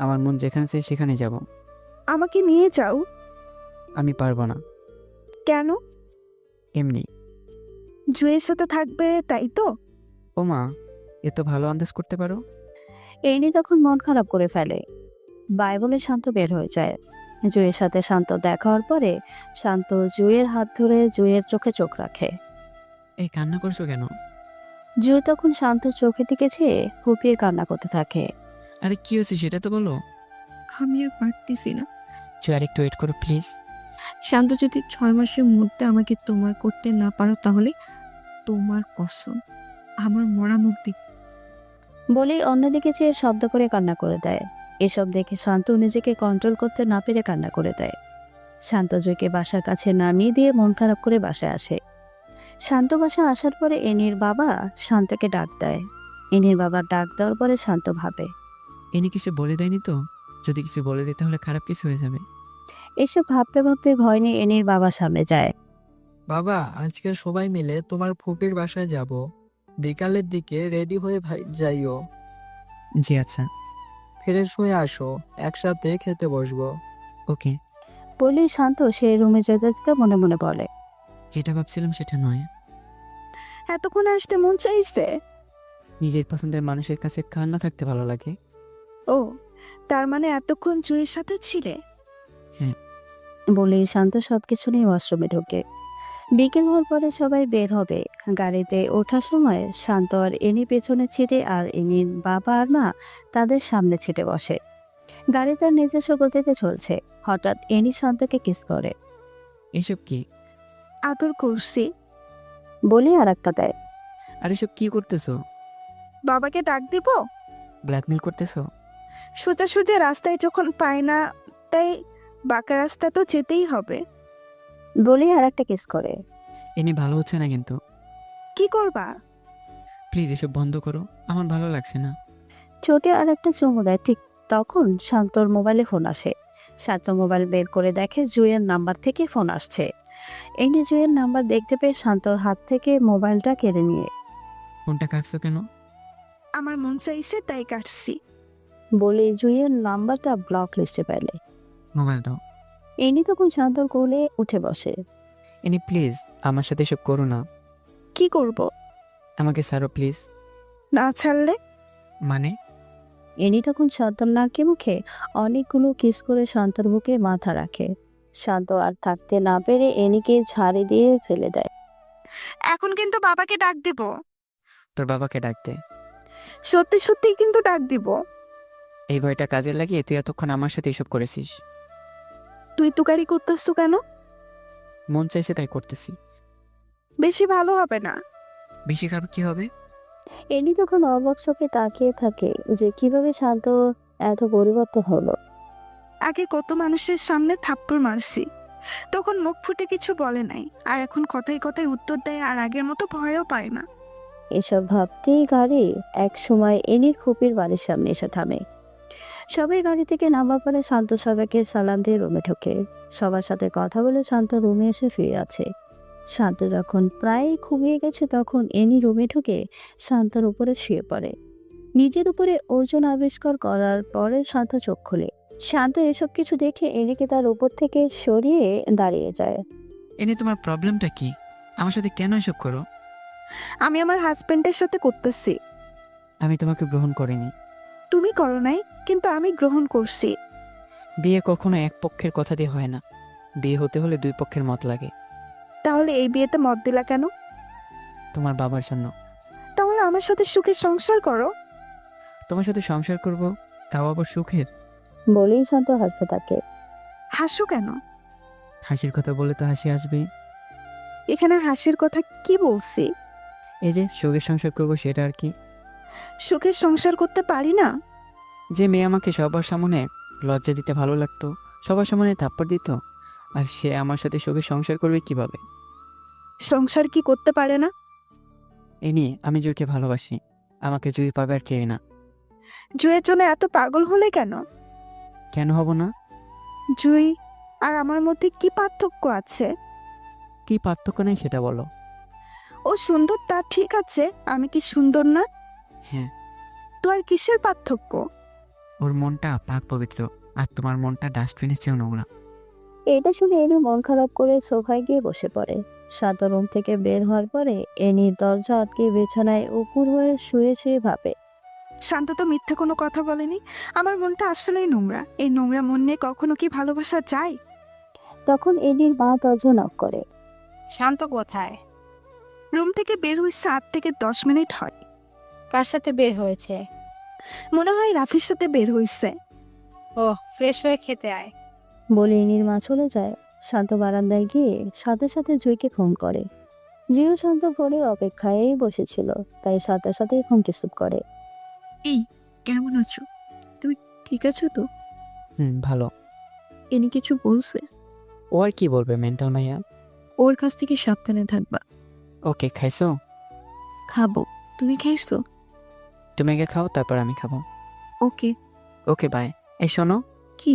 আমার মন যেখানে চাই সেখানে যাব। আমাকে নিয়ে যাও। আমি পারবো না। কেন? এমনি। জুয়ের সাথে থাকবে তাই তো? ও মা, এত ভালো আন্দাজ করতে পারো? এই নিয়ে তখন মন খারাপ করে ফেলে। বাই বলে শান্ত বের হয়ে যায়। জুয়ের সাথে শান্ত দেখা হওয়ার পরে শান্ত জুয়ের হাত ধরে জুয়ের চোখে চোখ রাখে। এই কান্না করছো কেন? জুই তখন শান্তর চোখের দিকে চেয়ে ফুপিয়ে কান্না করতে থাকে। আরে কি হয়েছে সেটা তো বলো। আমি আর পারতেছি না। জয়, আর একটু ওয়েট করো প্লিজ। শান্ত, যদি 6 মাসের মধ্যে আমাকে তোমার করতে না পারো তাহলে তোমার কসম আমার মরা মুখ বলেই অন্যদিকে চেয়ে শব্দ করে কান্না করে দেয়। এসব দেখে শান্ত নিজেকে কন্ট্রোল করতে না পেরে কান্না করে দেয়। শান্ত জয়কে বাসার কাছে নামিয়ে দিয়ে মন খারাপ করে বাসায় আসে। শান্ত বাসা আসার পরে এনির বাবা শান্তকে ডাক দেয়। এনির বাবা ডাক দেওয়ার পরে শান্ত ভাবে, এনে কিছু বলে দেয়নি তো? যদি কিছু বলে দিই তাহলে খারাপ কিছু হয়ে যাবে। এসব ভাবতে ভাবতে ভয় নিয়ে এনির বাবার সামনে যায়। বাবা, আজকে সবাই মিলে তোমার ফুপির বাসায় যাব। বিকালের দিকে রেডি হয়ে যাইও। জি আচ্ছা। ফ্রেশ হয়ে আসো, একসাথে খেতে বসবো। ওকে। বলেই শান্ত সেই রুমে যেতে যেতে মনে মনে বলে, যেটা ভাবছিলাম সেটা নয়। এতক্ষণ আসতে মন চাইছে? নিজের পছন্দের মানুষের কাছে কার না থাকতে ভালো লাগে? ও, তার মানে এতক্ষণ জুয়ের সাথে ছিলে? বলেই শান্ত সবকিছু নিয়ে ওয়াশরুমে ঢোকে। বিকেল হওয়ার পরে সবাই বের হবে। গাড়িতে ওঠার সময় শান্ত আর এনি পেছনে ছিটে আর এনির বাবা আর মা তাদের সামনে ছিটে বসে। গাড়ি তার নিজস্ব গতিতে চলছে। হঠাৎ এনি শান্তকে কিস করে। এসব কি? আদর করছি। বলে আর একটা দেয়। আর এসব কি করতেছো? বাবাকে ডাক দিব? ব্ল্যাকমেল করতেছো? সোজা রাস্তায় যখন পায় না, তাই বাঁকা রাস্তা তো যেতেই হবে। বলে আর একটা কিস করে। এনে ভালো হচ্ছে না কিন্তু। কি করবা? প্লিজ এসব বন্ধ করো, আমার ভালো লাগছে না। ছোটে আর একটা চুমু দেয়। ঠিক তখন শান্তর মোবাইলে ফোন আসে। শান্ত মোবাইল বের করে দেখে জুয়ের নাম্বার থেকে ফোন আসছে। এনে জুয়ের নাম্বার দেখতে পেয়ে শান্তর হাত থেকে মোবাইলটা কেড়ে নিয়ে ফোনটা কাটছো কেন? আমার মন চাইছে তাই কাটছি। বলে জুয়ের নাম্বারটা ব্লক লিস্টে পেলে। মোবাইল দাও। এনি তখন শান্তর কোলে উঠে বসে। এনি প্লিজ আমার সাথে এসব করো না। কি করব? আমাকে ছাড়ো প্লিজ। না ছাড়লে? মানে? এনি তখন শান্তর নাকে মুখে অনেকগুলো কিস করে শান্তর বুকে মাথা রাখে। শান্ত আর থাকতে না পেরে এনিকে ঝাড়ি দিয়ে ফেলে দেয়। এখন কিন্তু বাবাকে ডাক দিব। তোর বাবাকে ডাক দে। সত্যি সত্যি কিন্তু ডাক দিব। এই ভয়টা কাজে লাগিয়ে তুই এতক্ষণ আমার সাথে এসব করেছিস। তুই তুকারি করতেছো কেন? মন চাইছে তাই করতেছি। বেশি ভালো হবে না। বেশি খারাপ কি হবে? এনি তখন অবাক চোখে তাকিয়ে থাকে যে কিভাবে শান্ত এত পরিবর্তন হলো। আগে কত মানুষের সামনে থাপ্পড় মারছি, তখন মুখ ফুটে কিছু বলে নাই, আর এখন কথায় কথায় উত্তর দেয় আর আগের মতো ভয়ও পায় না। এসব ভাবতেই গাড়ি এক সময় এনির খুপির বাড়ির সামনে এসে থামে। সবাই গাড়ি থেকে নামার পরে শান্ত সবাইকে সালাম দিয়ে রুমে ঢোকে। সবার সাথে কথা বলে শান্ত রুমে এসে ফিরে আছে। শান্ত যখন প্রায় ঘুমিয়ে গেছে তখন এনি রুমে ঢুকে শান্তর উপরে শুয়ে পড়ে। নিজের উপরে ওজন আবিষ্কার করার পরে শান্ত চোখ খুলে। শান্ত এসব কিছু দেখে এনিকে তার উপর থেকে সরিয়ে দাঁড়িয়ে যায়। এনে তোমার প্রবলেমটা কি? আমার সাথে কেন এসব করো? আমি আমার হাজবেন্ডের সাথে করতেছি। আমি তোমাকে গ্রহণ করিনি। তুমি করো নাই, কিন্তু আমি গ্রহণ করছি। বিয়ে কখনো এক পক্ষের কথা দিয়ে হয় না। বিয়ে হতে হলে দুই পক্ষের মত লাগে। তাহলে এই বিয়েতে মত দিলা কেন? তোমার বাবার জন্য। তাহলে আমার সাথে সুখে সংসার করো। তোমার সাথে সংসার করব, তাও আবার সুখের? বলেই শান্ত হাসতে থাকে। হাসো কেন? হাসির কথা বলে তো হাসি আসবেই। এখানে হাসির কথা কি বলছি? এই যে সুখের সংসার করব সেটা আর কি। সুখের সংসার করতে পারি না? যে মেয়ে আমাকে সবার সামনে লজ্জা দিতে ভালো লাগতো, সবার সামনে থাপ্পড় দিত, আর সে আমার সাথে সুখে সংসার করবে কিভাবে? সংসার কি করতে পারে না? এ নিয়ে আমি জুইকে ভালোবাসি। আমাকে জুই পাবে আর কেউ না। জুইয়ের জন্য এত পাগল হলে কেন? কেন হব না? জুই আর আমার মধ্যে কি পার্থক্য আছে? কি পার্থক্য নেই সেটা বলো। ও সুন্দর তা ঠিক আছে, আমি কি সুন্দর না? হ্যাঁ, তো আর কিসের পার্থক্য? ওর মনটা পাক পবিত্র, আর তোমার মনটা ডাস্টবিনের চেয়েও নোংরা। এটা শুনে এনি মন খারাপ করে সোফায় গিয়ে বসে পড়ে। শান্ত রুম থেকে বের হওয়ার পরে এনি দরজা আটকে বিছানায় উপুর হয়ে শুয়ে শুয়ে ভাবে। শান্ত তো মিথ্যে কোনো কথা বলেনি। আমার মনটা আসলেই নোংরা। এই নোংরা মন নিয়ে কখনো কি ভালোবাসা যায়? তখন এনির মা দরজা নক করে। শান্ত কোথায়? রুম থেকে বের হয়েছে 8 থেকে 10 মিনিট হয়। কার সাথে বের হয়েছে? মনে হয় রাফির সাথে বের হয়েছে। ওহ, ফ্রেশ হয়ে খেতে আয়। বলে এনির মা চলে যায়। শান্ত বারান্দায় গিয়ে সাথে সাথে জুইকে ফোন করে। জিও শান্ত ফোনের অপেক্ষায় বসেছিল, তাই সাথে সাথেই ফোন রিসিভ করে। এই, কেমন আছো? তুমি ঠিক আছো তো? ভালো। এনি কিছু বলছে? ও আর কি বলবে মেন্টাল মাইয়া। ওর কাছ থেকে সাবধানে থাকবা। ওকে, খাইছো? খাবো। তুমি খাইছো? তুমি আগে খাও, তারপর আমি খাবো। ওকে। ওকে, বাই। এই শোনো। কি?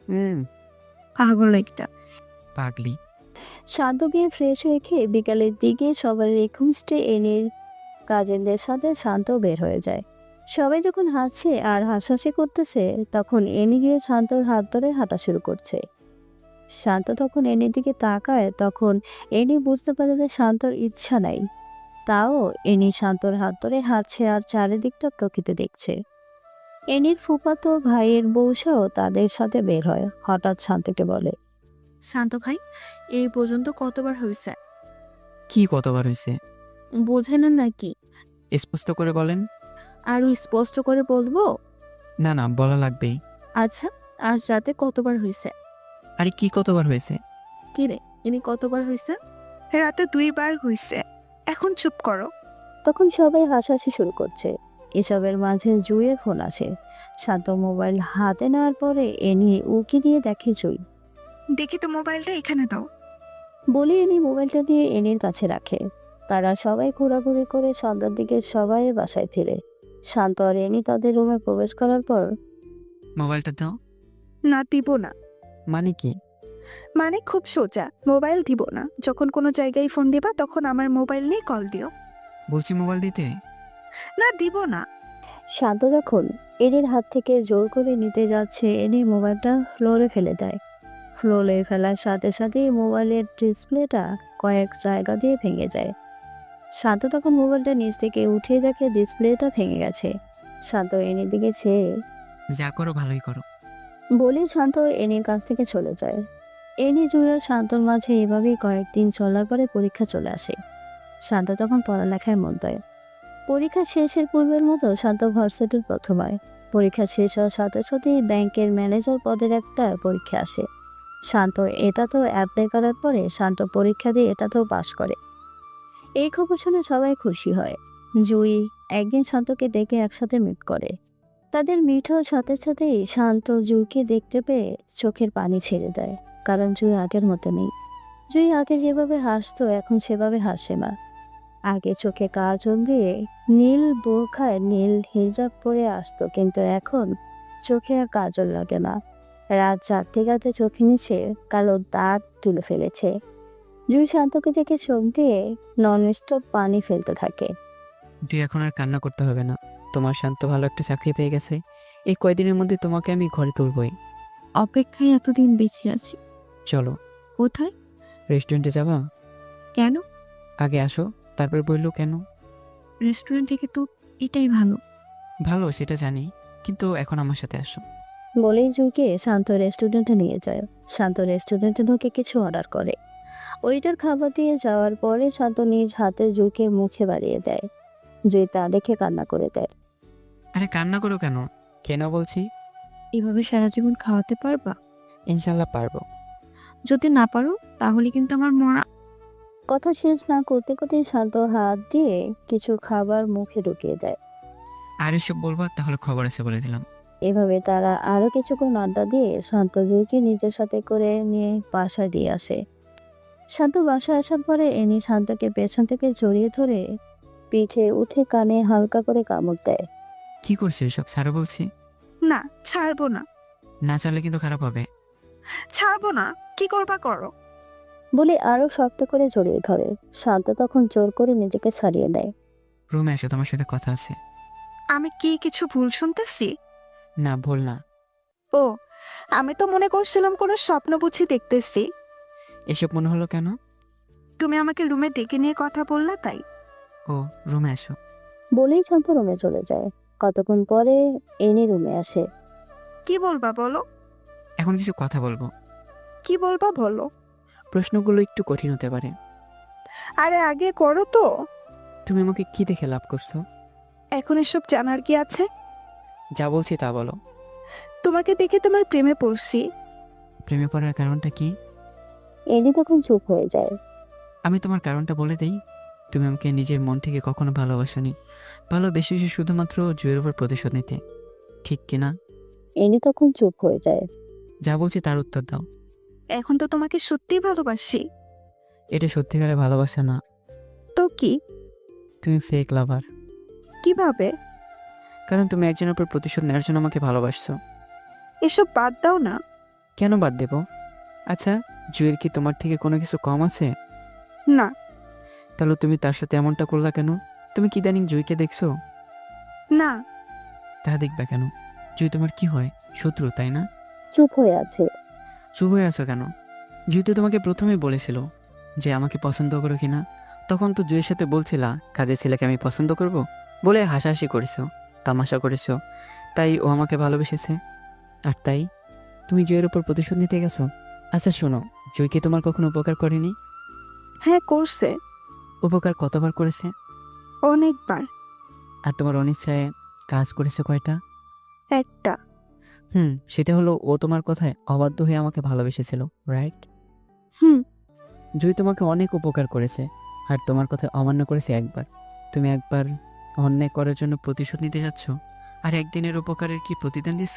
হুম। পাগল একটা। পাগলি। শান্ত গিয়ে ফ্রেশ হয়ে খেয়ে বিকালের দিকে সবার রিকোয়েস্টে এনির কাজিনদের সাথে শান্ত বের হয়ে যায়। সবাই যখন হাসছে আর হাসাহাসি করতেছে, তখন এনি গিয়ে শান্তর হাত ধরে হাঁটা শুরু করছে। শান্ত তখন এনির দিকে তাকায়, তখন এনি বুঝতে পারে যে শান্তর ইচ্ছা নাই। তাও এনি শান্তর হাত ধরে হাঁটছে আর চারিদিকটা প্রকৃতি দেখছে। এনির ফুফাতো ভাইয়ের বউসাও তাদের সাথে বের হয়। হঠাৎ শান্তকে বলে, শান্ত ভাই, এই পর্যন্ত কতবার হয়েছে? কি কতবার হয়েছে? বোঝেন না নাকি? স্পষ্ট করে বলেন। আরো স্পষ্ট করে বলবো? না না, বলা লাগবেই। আচ্ছা, আজ রাতে কতবার হয়েছে? আরে কি কতবার হয়েছে? কি রে, ইনি কতবার হয়েছে? রাতে 2 বার হয়েছে। এখন চুপ করো। তখন সবাই হাসাহাসি শুরু করছে। এসবের মাঝে জুইয়ের ফোন আসে। শান্ত মোবাইল হাতে নেওয়ার পরে এনি উকি দিয়ে দেখে জুই। দেখি তো মোবাইলটা এখানে দাও। বলে এনি মোবাইলটা দিয়ে এনির কাছে রাখে। তারা সবাই ঘোরাঘুরি করে সন্ধ্যার দিকে সবাই বাসায় ফিরে। শান্ত আর এনি তাদের রুমে প্রবেশ করার পর মোবাইলটা দাও। না, দিব না। মানে কি? মানে খুব সোজা, মোবাইল দিব না। যখন কোনো জায়গায় ফোন দিবা তখন আমার মোবাইল নিয়ে কল দিও। বলছি মোবাইল দিতে। না, দিব না। শান্ত যখন এনির হাত থেকে জোর করে নিতে যাচ্ছে, এনি মোবাইলটা ফ্লোরে ফেলে দেয়। ফ্লোরে ফেলার সাথে সাথেই মোবাইলের ডিসপ্লেটা কয়েক জায়গা দিয়ে ভেঙে যায়। শান্ত তখন মোবাইলটা নিচ থেকে উঠিয়ে দেখে ডিসপ্লেটা ভেঙে গেছে। শান্ত এনির দিকে চেয়ে যা করো ভালোই করো। বলে শান্ত এনির কাছ থেকে চলে যায়। এনি জুই আর শান্তর মাঝে এভাবেই কয়েকদিন চলার পরে পরীক্ষা চলে আসে। শান্ত তখন পড়ালেখায় মন দেয়। পরীক্ষা শেষের পূর্বের মতো শান্ত ভার্সিটির প্রথম হয়। পরীক্ষা শেষ হওয়ার সাথে সাথেই ব্যাংকের ম্যানেজার পদের একটা পরীক্ষা আসে। শান্ত এটাতেও অ্যাপ্লাই করার পরে শান্ত পরীক্ষা দিয়ে এটাতেও পাশ করে। এই খবর শুনে সবাই খুশি হয়। জুই একদিন শান্তকে ডেকে একসাথে মিট করে। তাদের মিট হওয়ার সাথে সাথেই শান্ত জুইকে দেখতে পেয়ে চোখের পানি ছেড়ে দেয়, কারণ জুই আগের মতো নেই। জুই আগে যেভাবে হাসতো এখন সেভাবে হাসে না। আগে চোখে কাজল দিয়ে নীল বোরখায় নীল হিজাব পরে আসতো, কিন্তু এখন চোখে আর কাজল লাগে না। রাত জাগতে জাগতে চোখে নিচে কালো দাগ তুলে ফেলেছে। জুই শান্তকে দেখে চোখ দিয়ে ননস্টপ পানি ফেলতে থাকে। তুই এখন আর কান্না করতে হবে না। তোমার শান্ত ভালো একটা চাকরি পেয়ে গেছে। এই কয়দিনের মধ্যে তোমাকে আমি ঘরে তুলবই। অপেক্ষায় এতদিন বেঁচে আছি। চলো। কোথায়? রেস্টুরেন্টে যাবা? কেন? আগে আসো, তারপর বললো কেন। রেস্টুরেন্ট থেকে তো এটাই ভালো। ভালো সেটা জানি, কিন্তু এখন আমার সাথে আসো। বলেই জুইকে শান্ত রেস্টুরেন্টে নিয়ে যায়। শান্ত রেস্টুরেন্টে ঢুকে কিছু অর্ডার করে। ওইটার খাবার দিয়ে যাওয়ার পরে শান্ত নিজ হাতে জুইকে মুখে বাড়িয়ে দেয়। জুই তা দেখে কান্না করে দেয়। আরে কান্না করো কেন? কেন বলছি। এভাবে সারা জীবন খাওয়াতে পারবা? ইনশাল্লাহ পারবো। যদি না পারো তাহলে কিন্তু আমার মরা। কথা শেষ না করতে করতেই শান্ত হাত দিয়ে কিছু খাবার মুখে ঢুকিয়ে দেয়। আর এসব বলবো তাহলে খবর আছে বলে দিলাম। এভাবে তারা আরো কিছুক্ষণ আড্ডা দিয়ে শান্ত জুইকে নিজের সাথে করে নিয়ে বাসায় দিয়ে আসে। শান্ত বাসায় আসার পরে এনি শান্তকে পেছন থেকে জড়িয়ে ধরে পিঠে উঠে কানে হালকা করে কামড় দেয়। কি করছো এসব? ছাড়ো বলছি। না, ছাড়বো না। না চাইলে কিন্তু খারাপ হবে। ছাড়বো না, কি করবা করো। বলে আরো শক্ত করে জড়িয়ে ধরে। শান্ত তখন জোর করে নিজেকে ছাড়িয়ে নেয়। রুমে এসো, তোমার সাথে কথা আছে। আমি কি কিছু ভুল শুনতেছি? না, ভুল না। ও, আমি তো মনে করছিলাম কোনো স্বপ্ন বুঝি দেখতেছি। এসব মনে হলো কেন? তুমি আমাকে রুমে ডেকে নিয়ে কথা বললা তাই। ও, রুমে এসো। বলেই শান্ত রুমে চলে যায়। কতক্ষণ পরে এনি রুমে আসে। কি বলবা বলো। এখন কিছু কথা বলবো। কি বলবা বলো। প্রশ্নগুলো একটু কঠিন হতে পারে। আরে আগে করো তো। তুমি আমাকে কি দেখে লাভ করছো? এখন এসব জানার কি আছে? যা বলছি তা বলো। তোমাকে দেখে তোমার প্রেমে পড়ছি। প্রেমে পড়ার কারণটা কি? এনি তখন চুপ হয়ে যায়। আমি তোমার কারণটা বলে দেই। তুমি আমাকে নিজের মন থেকে কখনো ভালোবাসোনি। ভালোবেসেছো শুধুমাত্র জুয়ের উপর প্রতিশোধ নিতে, ঠিক কিনা? এনি তখন চুপ হয়ে যায়। যা বলছি তার উত্তর দাও। এখন তো তোমাকে সত্যিই ভালোবাসি। এটা সত্যিকারের ভালোবাসা না। তো কি? তুমি ফেক লাভার। কিভাবে? কারণ তুমি একজনের উপর প্রতিশোধ নেওয়ার জন্য আমাকে ভালোবাসছো। এসব বাদ দাও না। কেন বাদ দেব? আচ্ছা, জুয়ের কি তোমার থেকে কোনো কিছু কম আছে? না। তাহলে তুমি তার সাথে এমনটা করলা কেন? তুমি কি ইদানিং জুইকে দেখছো? না। তা দেখবা কেন? জুই তোমার কি হয়? শত্রু, তাই না? চুপ হয়ে আছে। চুপ হয়ে আছো কেন? জুই তো তোমাকে প্রথমেই বলেছিল যে আমাকে পছন্দ করো কিনা। তখন তো জুইয়ের সাথে বলছিলা কাজের ছেলেকে আমি পছন্দ করব বলে হাসাহাসি করেছো, তামাশা করেছো। তাই ও আমাকে ভালোবেসেছে। আর তাই তুমি জুইয়ের উপর প্রতিশোধ নিতে গেছো। আচ্ছা শোনো, জুইকে তোমার কখনো উপকার করেনি? হ্যাঁ করছে। উপকার কতবার করেছে? অনেকবার। আর তোমার অনিচ্ছায় কাজ করেছে কয়টা? একটা। সেটা হলো ও তোমার কথায় অবাধ্য হয়ে আমাকে ভালোবেসেছিল, রাইট? হুম। জুই তোমাকে অনেক উপকার করেছে আর তোমার কথায় অমান্য করেছে একবার। তুমি একবার অন্যায় করার জন্য প্রতিশোধ নিতে যাচ্ছ, আর একদিনের উপকারের কি প্রতিদান দিচ্ছ?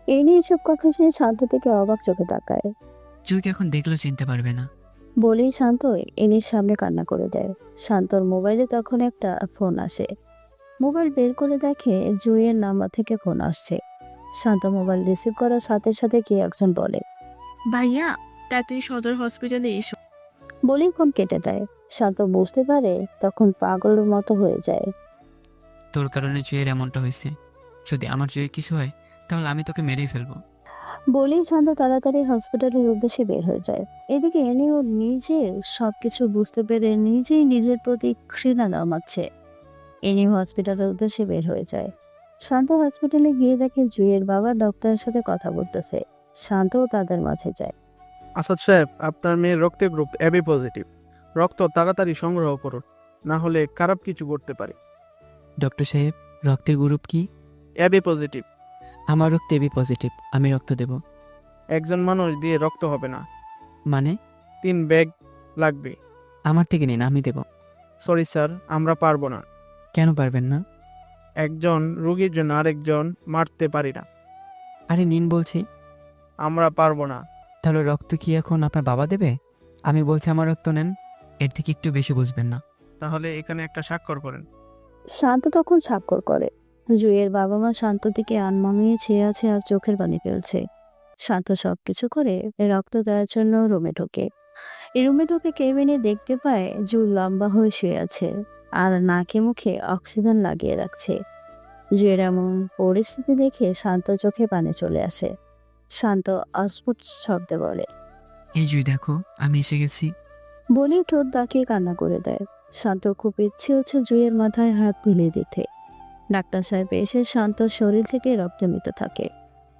এনি এসব কথা শুনে শান্ত থেকে অবাক চোখে তাকায়। জুইকে এখন দেখলেও চিনতে পারবে না। বলেই শান্ত এনির সামনে কান্না করে দেয়। শান্তর মোবাইলে তখন একটা ফোন আসে। মোবাইল বের করে দেখে জুইয়ের নাম্বার থেকে ফোন আসছে। শান্ত মোবাইল রিসিভ করার সাথে সাথে কে একজন বলে। ভাইয়া, তাড়াতাড়ি সদর হসপিটালে এসো। বলেই ফোন কেটে দেয়। শান্ত বুঝতে পারে তখন পাগলের মতো হয়ে যায়। তোর কারণে জুইয়ের এমনটা হয়েছে। যদি আমার জুইয়ের কিছু হয় তাহলে আমি তোকে মেরেই ফেলবো। বলেই শান্ত তাড়াতাড়ি হসপিটালের উদ্দেশ্যে বের হয়ে যায়। এদিকে এনিও নিজের সবকিছু বুঝতে পেরে নিজেই নিজের প্রতি ঘৃণা জমাচ্ছে। এনি হসপিটালের উদ্দেশ্যে বের হয়ে যায়। শান্ত হসপিটালে গিয়ে দেখে জুইয়ের বাবা ডক্টরের সাথে কথা বলতেছে। শান্তও তাদের মাঝে যায়। আসাদ সাহেব, আপনার মেয়ের রক্তের গ্রুপ এবি পজিটিভ। রক্ত তাড়াতাড়ি সংগ্রহ করুন, না হলে খারাপ কিছু করতে পারে। ডক্টর সাহেব, রক্তের গ্রুপ কি? AB positive. আমার রক্ত এবি পজিটিভ, আমি রক্ত দেব। একজন মানুষ দিয়ে রক্ত হবে না, মানে? 3 ব্যাগ লাগবে। আমার থেকে নিন, আমি দেব। সরি স্যার, আমরা পারবো না। কেন পারবেন না? একজন রোগীর জন্য আরেকজন মারতে পারি না। আরে নিন বলছি। আমরা পারবো না। তাহলে রক্ত কি এখন আপনার বাবা দেবে? আমি বলছি আমার রক্ত নেন, এর থেকে একটু বেশি বুঝবেন না। তাহলে এখানে একটা স্বাক্ষর করেন। শান্ত তখন স্বাক্ষর করে। জুইয়ের বাবা মা শান্ত দিকে আনমামিয়ে চেয়ে আছে আর চোখের পানি ফেলছে। শান্ত সবকিছু করে রক্ত দেওয়ার জন্য রুমে ঢোকে। এই রুমে ঢুকে কেবিনে দেখতে পায় জুই লম্বা হয়ে শুয়ে আছে আর নাকে মুখে অক্সিজেন লাগিয়ে রাখছে। জুইয়ের এমন পরিস্থিতি দেখে শান্ত চোখে পানি চলে আসে। শান্ত অস্ফুট শব্দে বলে। এই জুই দেখো, আমি এসে গেছি। বলেই ঠোঁট বাঁকিয়ে কান্না করে দেয়। শান্ত খুব ইচ্ছে হচ্ছে জুইয়ের মাথায় হাত বুলিয়ে দিতে। ডাক্তার সাহেব এসে শান্তর শরীর থেকে রক্ত নিতে থাকে।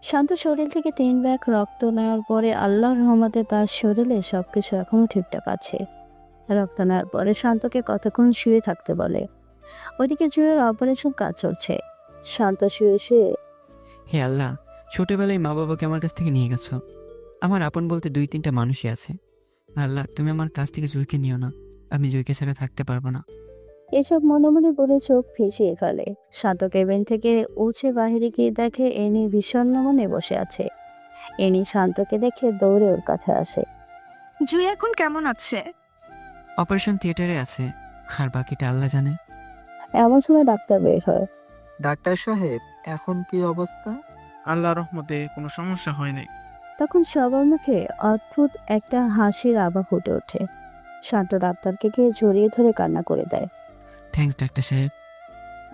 শান্ত শরীর থেকে 3 ব্যাগ রক্ত নেওয়ার পরে আল্লাহর রহমতে তার শরীরে সবকিছু এখনো ঠিকঠাক আছে। রক্ত নেওয়ার পরে শান্তকে কতক্ষণ শুয়ে থাকতে বলে। ওইদিকে জুইয়ের অপারেশন কাজ চলছে। শান্ত শুয়ে শুয়ে হে আল্লাহ, ছোটবেলায় মা বাবাকে আমার কাছ থেকে নিয়ে গেছো। আমার আপন বলতে 2-3টা মানুষই আছে। আল্লাহ, তুমি আমার কাছ থেকে জুইকে নিও না, আমি জুইকে ছাড়া থাকতে পারবো না। এসব মনে মনে বলে চোখ ফিসিয়ে ফেলে। শান্ত কেবিন থেকে উঠে বাহিরে গিয়ে দেখে এনি বিষণ্ণ মনে বসে আছে। এনি শান্তকে দেখে দৌড়ে ওর কাছে আসে। জুই এখন কেমন আছে? অপারেশন থিয়েটারে আছে, আর বাকিটা আল্লাহ জানে। এমন সময় ডাক্তার বের হয়। ডাক্তার সাহেব, এখন কি অবস্থা? আল্লাহ রহমতে কোনো সমস্যা হয় নাই। তখন সবার মুখে অদ্ভুত একটা হাসির আভা ফুটে ওঠে। শান্ত ডাক্তারকে গিয়ে জড়িয়ে ধরে কান্না করে দেয়। থ্যাঙ্কস ডাক্তার সাহেব।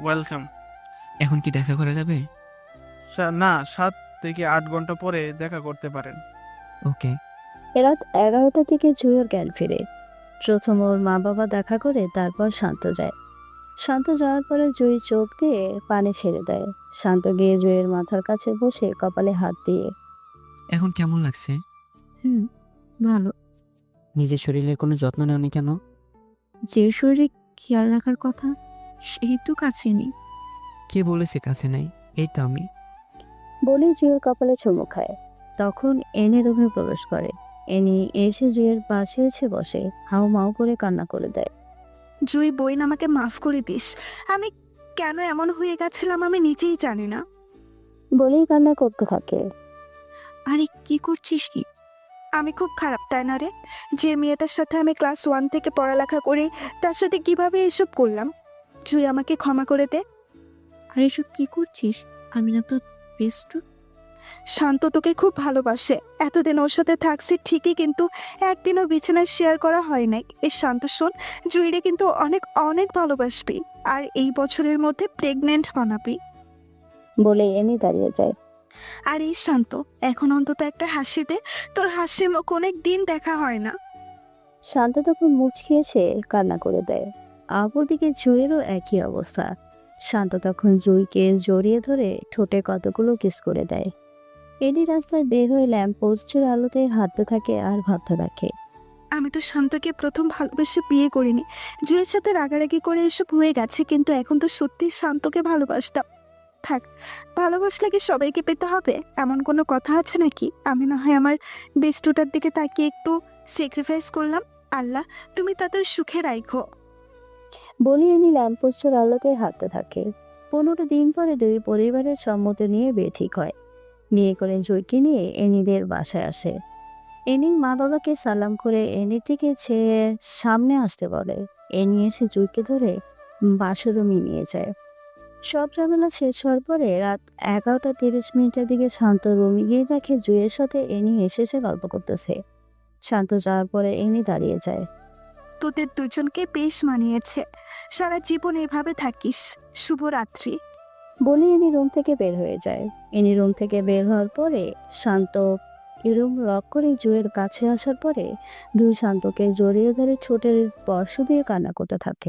ওয়েলকাম। এখন কি দেখা করা যাবে? না, 7 থেকে 8 ঘন্টা পরে দেখা করতে পারেন। ওকে। রাত 11টার দিকে জুঁইয়ের জ্ঞান ফিরে। প্রথম ওর মা বাবা দেখা করে, তারপর শান্ত যায়। শান্ত যাওয়ার পরে জুঁই চোখ দিয়ে পানি ছেড়ে দেয়। শান্ত গিয়ে জুঁইয়ের মাথার কাছে বসে কপালে হাত দিয়ে, এখন কেমন লাগছে? হুম, ভালো। নিজের শরীরের কোনো যত্ন নেওনি কেন? যে শরীরে খেয়াল রাখার কথা সেই তো কাছে নেই। কে বলেছে কাছে নাই? এই তো আমি। বলে জুঁইয়ের কপালে চুমু খায়। তখন এনি রুমে প্রবেশ করে। এনি এসে জুঁইয়ের পাশে এসে বসে, হাউ মাউ করে কান্না করে দেয়। জুই বোন, আমাকে মাফ করে দিস। আমি কেন এমন হয়ে গেছিলাম আমি নিজেই জানি না। বলেই কান্না করতে থাকে। আরে কি করছিস কি? আমি খুব খারাপ, তাই না রে? যে মেয়েটার সাথে আমি ক্লাস 1 থেকে পড়ালেখা করি, তার সাথে কিভাবে এসব করলাম? জুই, আমাকে ক্ষমা করে দে। আর এসব কি করছিস? আমি না তো বেস্ট। শান্ত তোকে খুব ভালোবাসে। এতদিন ওর সাথে থাকছি ঠিকই, কিন্তু একদিনও বিছানায় শেয়ার করা হয় নাই। এই শান্ত শোন, জুইরে কিন্তু অনেক অনেক ভালোবাসবি, আর এই বছরের মধ্যে প্রেগনেন্ট বানাবি। বলে এনি দাঁড়িয়ে যায়। আর এই শান্ত, এখন অন্তত একটা হাসি দে। তোর হাসি মুখ অনেক দিন দেখা হয় না। শান্ত তখন মুচকি এসে কান্না করে দেয়। অপরদিকে জুঁইয়েরও একই অবস্থা। শান্ত তখন জুঁইকে জড়িয়ে ধরে ঠোঁটে কতগুলো কিস করে দেয়। এডি রাস্তায় বের হয়ে ল্যাম্প পোস্টের আলোতে হাঁটতে থাকে আর ভাবতে থাকে। আমি তো শান্তকে প্রথম ভালোবেসে বিয়ে করিনি। জুয়ের সাথে রাগারাগি করে এসব হয়ে গেছে, কিন্তু এখন তো সত্যি শান্তকে ভালোবাসতাম। থাক, ভালোবাসলে কি সবাইকে পেতে হবে এমন কোনো কথা আছে নাকি? আমি না হয় আমার বেস্টুটার দিকে তাকিয়ে একটু স্যাক্রিফাইস করলাম। আল্লাহ, তুমি তাদের সুখে রাখো। বলে এনি ল্যাম্প পোস্টের আলোতে হাঁটতে থাকে। 15 দিন পরে দুই পরিবারের সম্মতি নিয়ে বিয়ে ঠিক হয়। বিয়ে করে জুঁইকে নিয়ে এনিদের বাসায় আসে। এনি মা বাবাকে সালাম করে এনির দিকে চেয়ে সামনে আসতে বলে। এনি এসে জুঁইকে ধরে বাসর রুমে নিয়ে যায়। সব ঝামেলা শেষ হওয়ার পরে রাত 11:30 দিকে শান্ত রুমে গিয়ে দেখে জুঁইয়ের সাথে এনি এসে গল্প করতেছে। শান্ত যাওয়ার পরে এনি দাঁড়িয়ে যায়। তোদের দুজনকে বেশ মানিয়েছে। সারা জীবন এভাবে থাকিস। শুভরাত্রি। বলে এনি রুম থেকে বের হয়ে যায়। এনি রুম থেকে বের হওয়ার পরে শান্ত রুম লক করে জুঁইয়ের কাছে আসার পরে দুই শান্তকে জড়িয়ে ধরে ঠোঁটের স্পর্শ দিয়ে কান্না করতে থাকে।